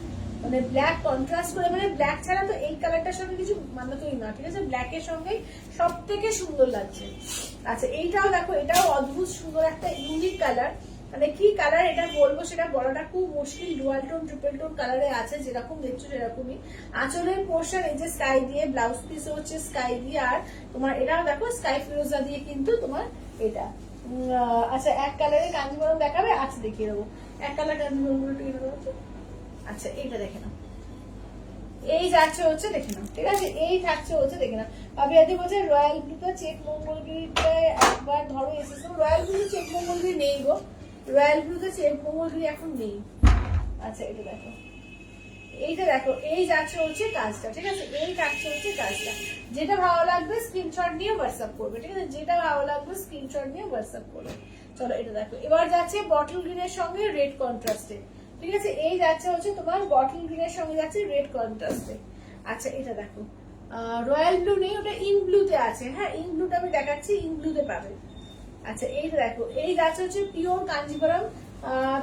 মানে ব্ল্যাক কন্ট্রাস্ট করে, মানে ব্ল্যাক ছাড়া তো এই কালারটার সঙ্গে কিছু মানাতই না, ঠিক আছে? ব্ল্যাকের সঙ্গে সব থেকে সুন্দর লাগছে। আচ্ছা এইটাও দেখো, এটাও অদ্ভুত সুন্দর একটা ইউনিক কালার, মানে কি কালার এটা বলবো সেটা বলাটা খুব মুশকিল। ডুয়াল টোন ট্রিপল টোন কালারে আছে, যেরকম দেখছো সেরকমই। আঁচলের পোর্শন এই যে স্কাই দিয়ে, ব্লাউজ পিস হচ্ছে স্কাই দিয়ে, আর তোমার এটাও দেখো স্কাই ফিরোজা দিয়ে কিন্তু তোমার এটা। আচ্ছা এক কালারে কাঞ্জিভরম দেখাবে? আচ্ছা দেখিয়ে দেবো এক কালার কাঞ্জিভরম। আচ্ছা এইটা দেখে নাও, এই যাচ্ছে হচ্ছে দেখে নাও, ঠিক আছে? এই থাকছে হচ্ছে দেখে নাও। পাপিয়াদি বলছে রয়্যাল ব্লুতে চেক মঙ্গলগিরিতে একবার ধরো এসেছে। রয়্যাল ব্লুতে চেক মঙ্গলগিরি নেই গো, রয়্যাল ব্লুতে চেক মঙ্গলগিরি এখন নেই। আচ্ছা এটা দেখো, এইটা দেখো, এই যাচ্ছে হচ্ছে কাজটা, ঠিক আছে? এই থাকছে হচ্ছে কাজটা। যেটা ভালো লাগবে স্ক্রিনশট নিয়ে হোয়াটসঅ্যাপ করবে, ঠিক আছে? যেটা ভালো লাগবে স্ক্রিনশট নিয়ে হোয়াটসঅ্যাপ করবে। চলো এটা দেখো, এবার যাচ্ছে বটল গ্রিনের সঙ্গে রেড কন্ট্রাস্টে, ঠিক আছে? এই যাচ্ছে হচ্ছে তোমার বটল গ্রিনের সঙ্গে যাচ্ছে রেড কন্ট্রাস্টে। আচ্ছা এটা দেখো, রয়্যাল ব্লু নেই, ওটা ইন ব্লুতে আছে। হ্যাঁ ইন ব্লুটা আমি দেখাচ্ছি, ইন ব্লুতে পাবে। আচ্ছা এইটা দেখো, এই যাচ্ছে হচ্ছে পিওর কাঞ্জিভরম,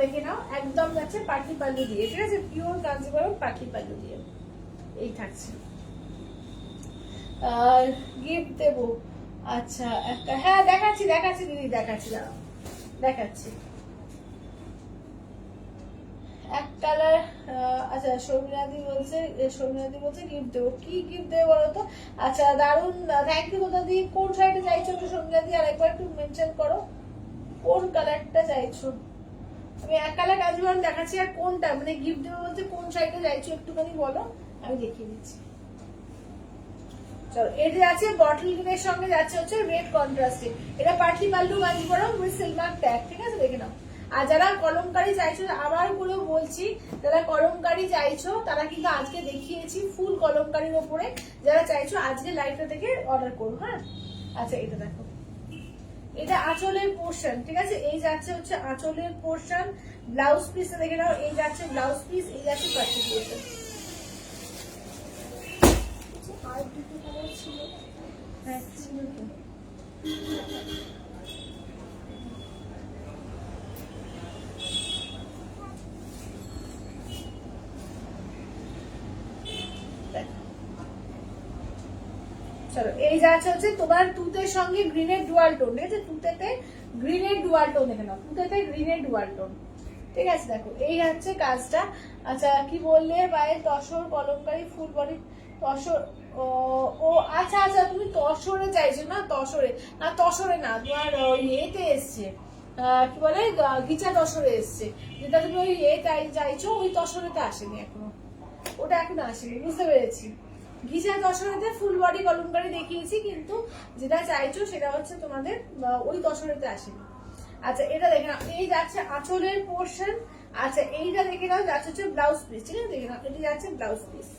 দেখে নাও, একদম যাচ্ছে পাটলি পাল্লু দিয়ে, ঠিক আছে? পিওর কাঞ্জিভরম পাটলি পাল্লু দিয়ে এই থাকছে। গিফট দেবো? আচ্ছা একটা, হ্যাঁ দেখাচ্ছি দেখাচ্ছি দিদি, দেখাচ্ছি, দাঁড়াও দেখাচ্ছি। এক কালার, আচ্ছা শর্মিলাদি বলছে গিফট দেবো। কি গিফট দেবো বলো তো? আচ্ছা দারুন, থ্যাংক ইউ দাদা দি। কোন শাড়িটা চাইছো একটু শর্মিলাদি আর একবার একটু মেনশন করো, কোন কালারটা চাইছো? আমি এক কালার কাঞ্জিভরম দেখাচ্ছি, আর কোনটা মানে গিফট দেবো বলতে কোন শাড়িটা চাইছো একটুখানি বলো, আমি দেখিয়ে দিচ্ছি। চলো এটা যাচ্ছে বটল গ্রিনের সঙ্গে যাচ্ছে হচ্ছে রেড কন্ট্রাস্টে, এটা Patli pallu Kanjivaram with silver tag, ঠিক আছে? দেখে নাও। আর যারা কলমকারি চাইছো, আবার গুলো বলছি, যারা কলমকারি চাইছো তারা কিন্তু আজকে দেখিয়েছি ফুল কলমকারির ওপরে, যারা চাইছো আজকে লাইভটা থেকে অর্ডার করো। হ্যাঁ আচ্ছা এটা দেখো, এটা আঁচলের পোর্শন, ঠিক আছে? এই যাচ্ছে হচ্ছে আঁচলের পোর্শন, ব্লাউজ পিস দেখে নাও, এই যাচ্ছে ব্লাউজ পিস, এই যাচ্ছে পাটলি পোর্শন। আর দুটো কালার ছিল, হ্যাঁ ছিল তো। চলো এই যাচ্ছে হচ্ছে তোমার তুতের সঙ্গে গ্রিনের ডুয়াল টোন, ঠিক আছে? তুতেতে গ্রিনের ডুয়াল টোন দেখে নাও, তুতেতে গ্রিনের ডুয়াল টোন, ঠিক আছে? দেখো এই হচ্ছে কাজটা। আচ্ছা কি বললে পায়ে তসর কলমকারী ফুল বডি তসর, ও আচ্ছা আচ্ছা তুমি তসরে চাইছো না? তসরে না, তসরে না, তোমার ইয়েতে এসছে, কি বলে গিচা তসরে এসছে, যেটা তুমি ওই চাইছো ওই তসরেতে আসেনি এখনো, ওটা এখনো আসেনি, বুঝতে পেরেছি। ঘিচা তসরেতে ফুল বডি কলমকারী দেখিয়েছি, কিন্তু যেটা চাইছো সেটা হচ্ছে তোমাদের ওই তসরেতে আসেনি। আচ্ছা এটা দেখে নাও, এই যাচ্ছে আঁচলের পোর্শন। আচ্ছা এইটা দেখে নাও যাচ্ছে হচ্ছে ব্লাউজ পিস, ঠিক আছে? দেখে নাও এটা যাচ্ছে ব্লাউজ পিস।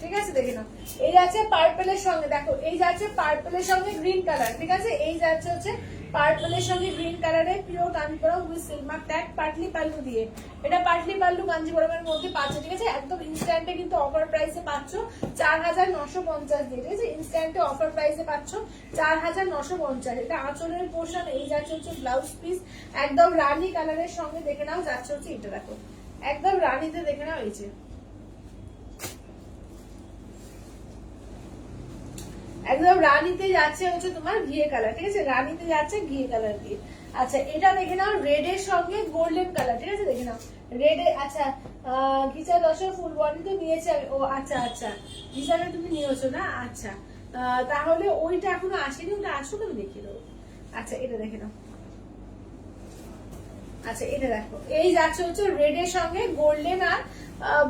ঠিক আছে দেখে নাও, এই যাচ্ছে পার্পেলের সঙ্গে, দেখো এই যাচ্ছে পার্পেলের সঙ্গে গ্রিন কালার, ঠিক আছে? এই যাচ্ছে হচ্ছে পার্পলের সঙ্গে গ্রিন কালারের pure Kanchipuram with silk mark tag patli pallu দিয়ে। এটা পাটলি পাল্লু কাঞ্জিপুরমের মধ্যে পাচ্ছ, ঠিক আছে? একদম ইনস্ট্যান্টে কিন্তু অফার প্রাইসে পাচ্ছ 4950 দিয়ে, ঠিক আছে? ইনস্ট্যান্টে অফার প্রাইসে পাচ্ছ 4950। এটা আঁচলের পোর্শন, এই যাচ্ছে হচ্ছে ব্লাউজ পিস, একদম রানী কালারের সঙ্গে দেখে নাও যাচ্ছে হচ্ছে এটা, দেখো একদম রানীতে দেখে নাও, এই যে একদম রানীতে যাচ্ছে হচ্ছে তোমার ঘিয়ে কালার, ঠিক আছে? রানীতে যাচ্ছে ঘিয়ে কালার দিয়ে। আচ্ছা এটা দেখে নাও রেড এর সঙ্গে গোল্ডেন কালার, ঠিক আছে? দেখে নাও রেড এ, আচ্ছা ঘিচা দশের ফুল বডি তো নিয়েছে, ও আচ্ছা আচ্ছা ঘিচাটা তুমি নিয়েছো না? আচ্ছা তাহলে ওইটা এখনো আসেনি, ওটা আসুক আমি দেখিয়ে দেবো। আচ্ছা এটা দেখে নাও, আচ্ছা এটা দেখো এই যাচ্ছে হচ্ছে রেড এর সঙ্গে গোল্ডেন আর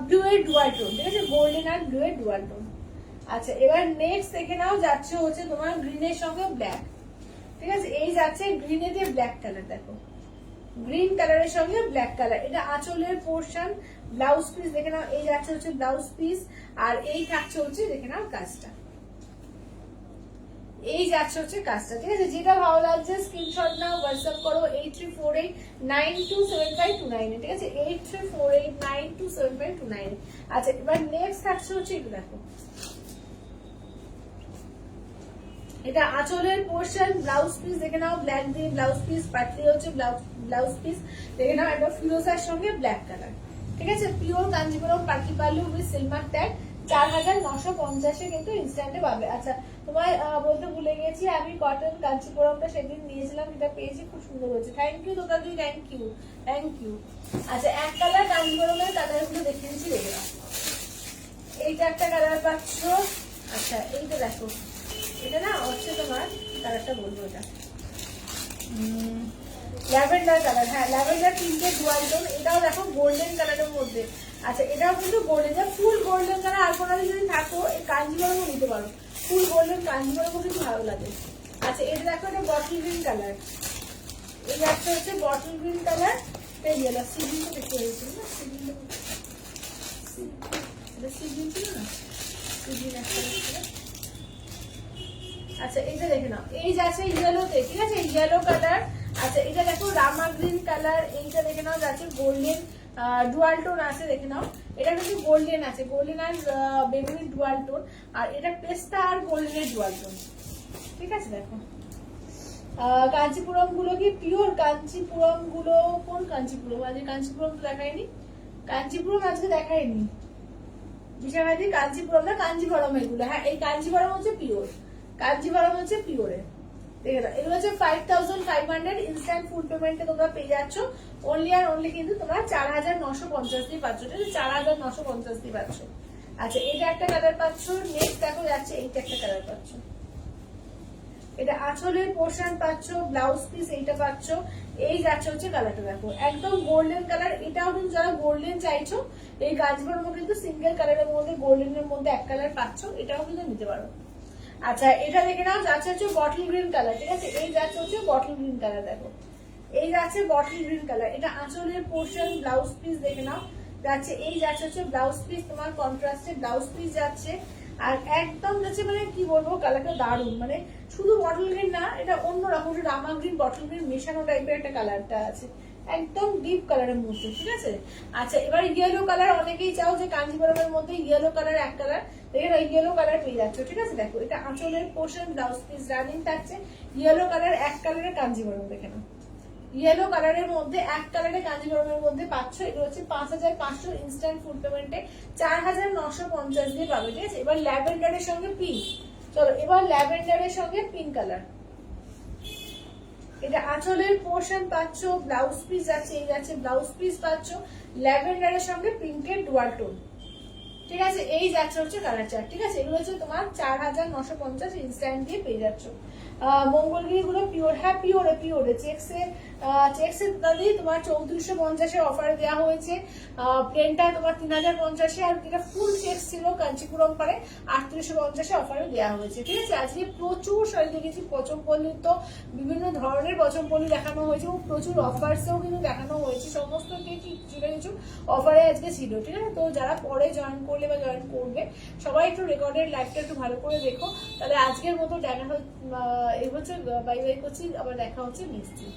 ব্লু এর ডুয়াল টোন, ঠিক আছে? গোল্ডেন আর ব্লু এর ডুয়াল টোন। আচ্ছা এবার নেক্সট দেখে নাও যাচ্ছে হচ্ছে তোমার গ্রিনের সঙ্গে ব্ল্যাক, ঠিক আছে? এই যাচ্ছে গ্রিনেতে ব্ল্যাক কালার, দেখো গ্রিন কালারের সঙ্গে ব্ল্যাক কালার। এটা আঁচলের পোর্শন, ব্লাউজ পিস দেখে নাও, এই যাচ্ছে হচ্ছে ব্লাউজ পিস, আর এই থাকছে হচ্ছে দেখে নাও কাজটা, এই যাচ্ছে হচ্ছে কাজটা, ঠিক আছে? যেটা ভালো লাগছে স্ক্রিনশট নাও, হোয়াটসঅ্যাপ করো 8348927529, ঠিক আছে? 8348927529। আচ্ছা এবার নেক্সট থাকছে হচ্ছে এটা, দেখো এটা আঁচলের পোর্শন, ব্লাউজ পিস দেখে নাও ব্ল্যাক দিয়ে ব্লাউজ পিস, পাটলি হচ্ছে ব্লাউজ পিস দেখে নাও, একটা ফিরোজার সঙ্গে ব্ল্যাক কালার, ঠিক আছে? Pure Kanchipuram patli pallu with silk mark tag 4950 কিন্তু ইনস্ট্যান্টে পাবে। আচ্ছা তোমায় বলতে ভুলে গেছি, আমি কটন কাঞ্চিপুরমটা সেদিন নিয়েছিলাম, এটা পেয়েছি, খুব সুন্দর হয়েছে। থ্যাংক ইউ তোতাদি, থ্যাংক ইউ থ্যাংক ইউ। আচ্ছা এক কালার কাঞ্চিপুরমের কালারগুলো দেখে নিচ্ছি, দেখে নাও এইটা একটা কালার পাচ্ছ। আচ্ছা এইটা দেখো, এটা না হচ্ছে তোমার কালারটা বলবো, এটা ল্যাভেন্ডার কালার, হ্যাঁ ল্যাভেন্ডার তিনটে ডুয়াল টোন, এটাও দেখো গোল্ডেন কালারের মধ্যে। আচ্ছা এটাও কিন্তু গোল্ডেন, ফুল গোল্ডেন কালার আর কোনো যদি থাকো এই কাঞ্জিবরমও নিতে পারো, ফুল গোল্ডেন কাঞ্জিবরমও কিন্তু ভালো লাগে। আচ্ছা এটা দেখো এটা বটল গ্রিন কালার, এই একটা হচ্ছে bottle green colour, yellow sea green তো দেখতে হয়েছিল না, সিগ্রিন এটা সিগ্রিন ছিল না, সিগ্রিন একটা ছিল। আচ্ছা এটা দেখে নাও, এই যাচ্ছে ইয়েলোতে, ঠিক আছে? Yellow colour. আচ্ছা এটা দেখো রামা গ্রিন কালার, এইটা দেখে নাও যাচ্ছে গোল্ডেন ডুয়াল টোন আছে, দেখে নাও এটা কিন্তু গোল্ডেন আছে, গোল্ডেন আর বেগুনি ডুয়াল টোন, আর এটা পেস্তা আর গোল্ডেনের ডুয়াল টোন, ঠিক আছে? দেখো কাঞ্চিপুরম গুলো কি পিওর কাঞ্চিপুরম গুলো, কোন কাঞ্চিপুরম? আজকে কাঞ্চিপুরম তো দেখায়নি, কাঞ্চিপুরম আজকে দেখায়নি বিশাখাদি, কাঞ্চিপুরম না কাঞ্জিভরম এগুলো, হ্যাঁ এই কাঞ্জিভরম হচ্ছে পিওর, কাঞ্জিভরম হচ্ছে পিওরে, দেখে নাও এগুলো হচ্ছে 5500 ইনস্ট্যান্ট ফুল পেমেন্টে তোমরা পেয়ে যাচ্ছ, অনলি আর অনলি কিন্তু তোমরা 4950 দিয়ে পাচ্ছ, ঠিক আছে? 4950 দিয়ে পাচ্ছ। আচ্ছা এটা একটা কালার পাচ্ছ, নেক্সট দেখো যাচ্ছে এইটা একটা কালার পাচ্ছ, এটা আঁচলের পোর্শন পাচ্ছ, ব্লাউজ পিস এইটা পাচ্ছ, এই যাচ্ছে হচ্ছে কালারটা দেখো একদম গোল্ডেন কালার। এটাও কিন্তু যারা গোল্ডেন চাইছো এই কাঞ্জিভরম কিন্তু সিঙ্গেল কালারের মধ্যে গোল্ডেনের মধ্যে এক কালার পাচ্ছ, এটাও কিন্তু নিতে পারো। আচ্ছা এটা দেখে নাও যাচ্ছে হচ্ছে বটল গ্রিন কালার, ঠিক আছে? এই যাচ্ছে হচ্ছে বটল গ্রিন কালার, দেখো এই যাচ্ছে বটল গ্রিন কালার, এটা আঁচলের পোর্শন, ব্লাউজ পিস দেখে নাও যাচ্ছে, এই যাচ্ছে হচ্ছে ব্লাউজ পিস, তোমার কন্ট্রাস্টে ব্লাউজ পিস যাচ্ছে, আর একদম যাচ্ছে মানে কি বলবো কালারটা দারুণ, মানে শুধু বটল গ্রিন না, এটা অন্যরকম রামা গ্রিন বটল গ্রিন মেশানো টাইপের একটা কালারটা আছে, একদম ডিপ কালারের মধ্যে, ঠিক আছে। আচ্ছা এবার ইয়েলো কালার, অনেকেই চাও যে কাঞ্জিবরমের মধ্যে ইয়েলো কালার এক কালার, দেখে ইয়েলো কালার পেয়ে যাচ্ছ, ঠিক আছে। দেখো এটা আঁচলের পোর্শন, ব্লাউজ পিস রানিং থাকছে ইয়েলো কালার, এক কালারের কাঞ্জিবরম, দেখে নাও ইয়েলো কালারের মধ্যে এক কালারের কাঞ্জিবরমের মধ্যে পাচ্ছ। এগুলো হচ্ছে 5500 ইনস্ট্যান্ট ফুড পেমেন্টে 4950 দিয়ে পাবে, ঠিক আছে। এবার ল্যাভেন্ডারের সঙ্গে পিঙ্ক, চলো এবার ল্যাভেন্ডারের সঙ্গে পিঙ্ক কালার। এটা আঁচলের পোর্শন পাচ্ছ, ব্লাউজ পিস আছে, এই যাচ্ছে ব্লাউজ পিস পাচ্ছ ল্যাভেন্ডারের সঙ্গে পিঙ্কের ডুয়াল টোন, ঠিক আছে। এই যাচ্ছে হচ্ছে কালার চার্ট, ঠিক আছে। এগুলো হচ্ছে তোমার 4950 ইনস্ট্যান্ট দিয়ে পেয়ে যাচ্ছ। মঙ্গলগিরি গুলো পিওর, হ্যাঁ পিওরে চেক্সে দিয়ে তোমার 3450 অফারে দেওয়া হয়েছে। প্লেনটা তোমার 3050, আর যেটা ফুল চেক্স ছিল কাঞ্চিপুরম পারে 3850 অফারে দেওয়া হয়েছে, ঠিক আছে। আজকে প্রচুর শাড়ি দেখেছি, পচমপল্লি তো বিভিন্ন ধরনের পচমপল্লি দেখানো হয়েছে, এবং প্রচুর অফার্সেও কিন্তু দেখানো হয়েছে, সমস্ত কিছু অফারে আজকে ছিল, ঠিক আছে। তো যারা পরে জয়েন করলে বা জয়েন করবে সবাই একটু রেকর্ডেড লাইভটা একটু ভালো করে দেখো, তাহলে আজকের মতো দেখা এই হচ্ছে বাই বাই করছি, আবার দেখা হচ্ছে নেক্সট দিন।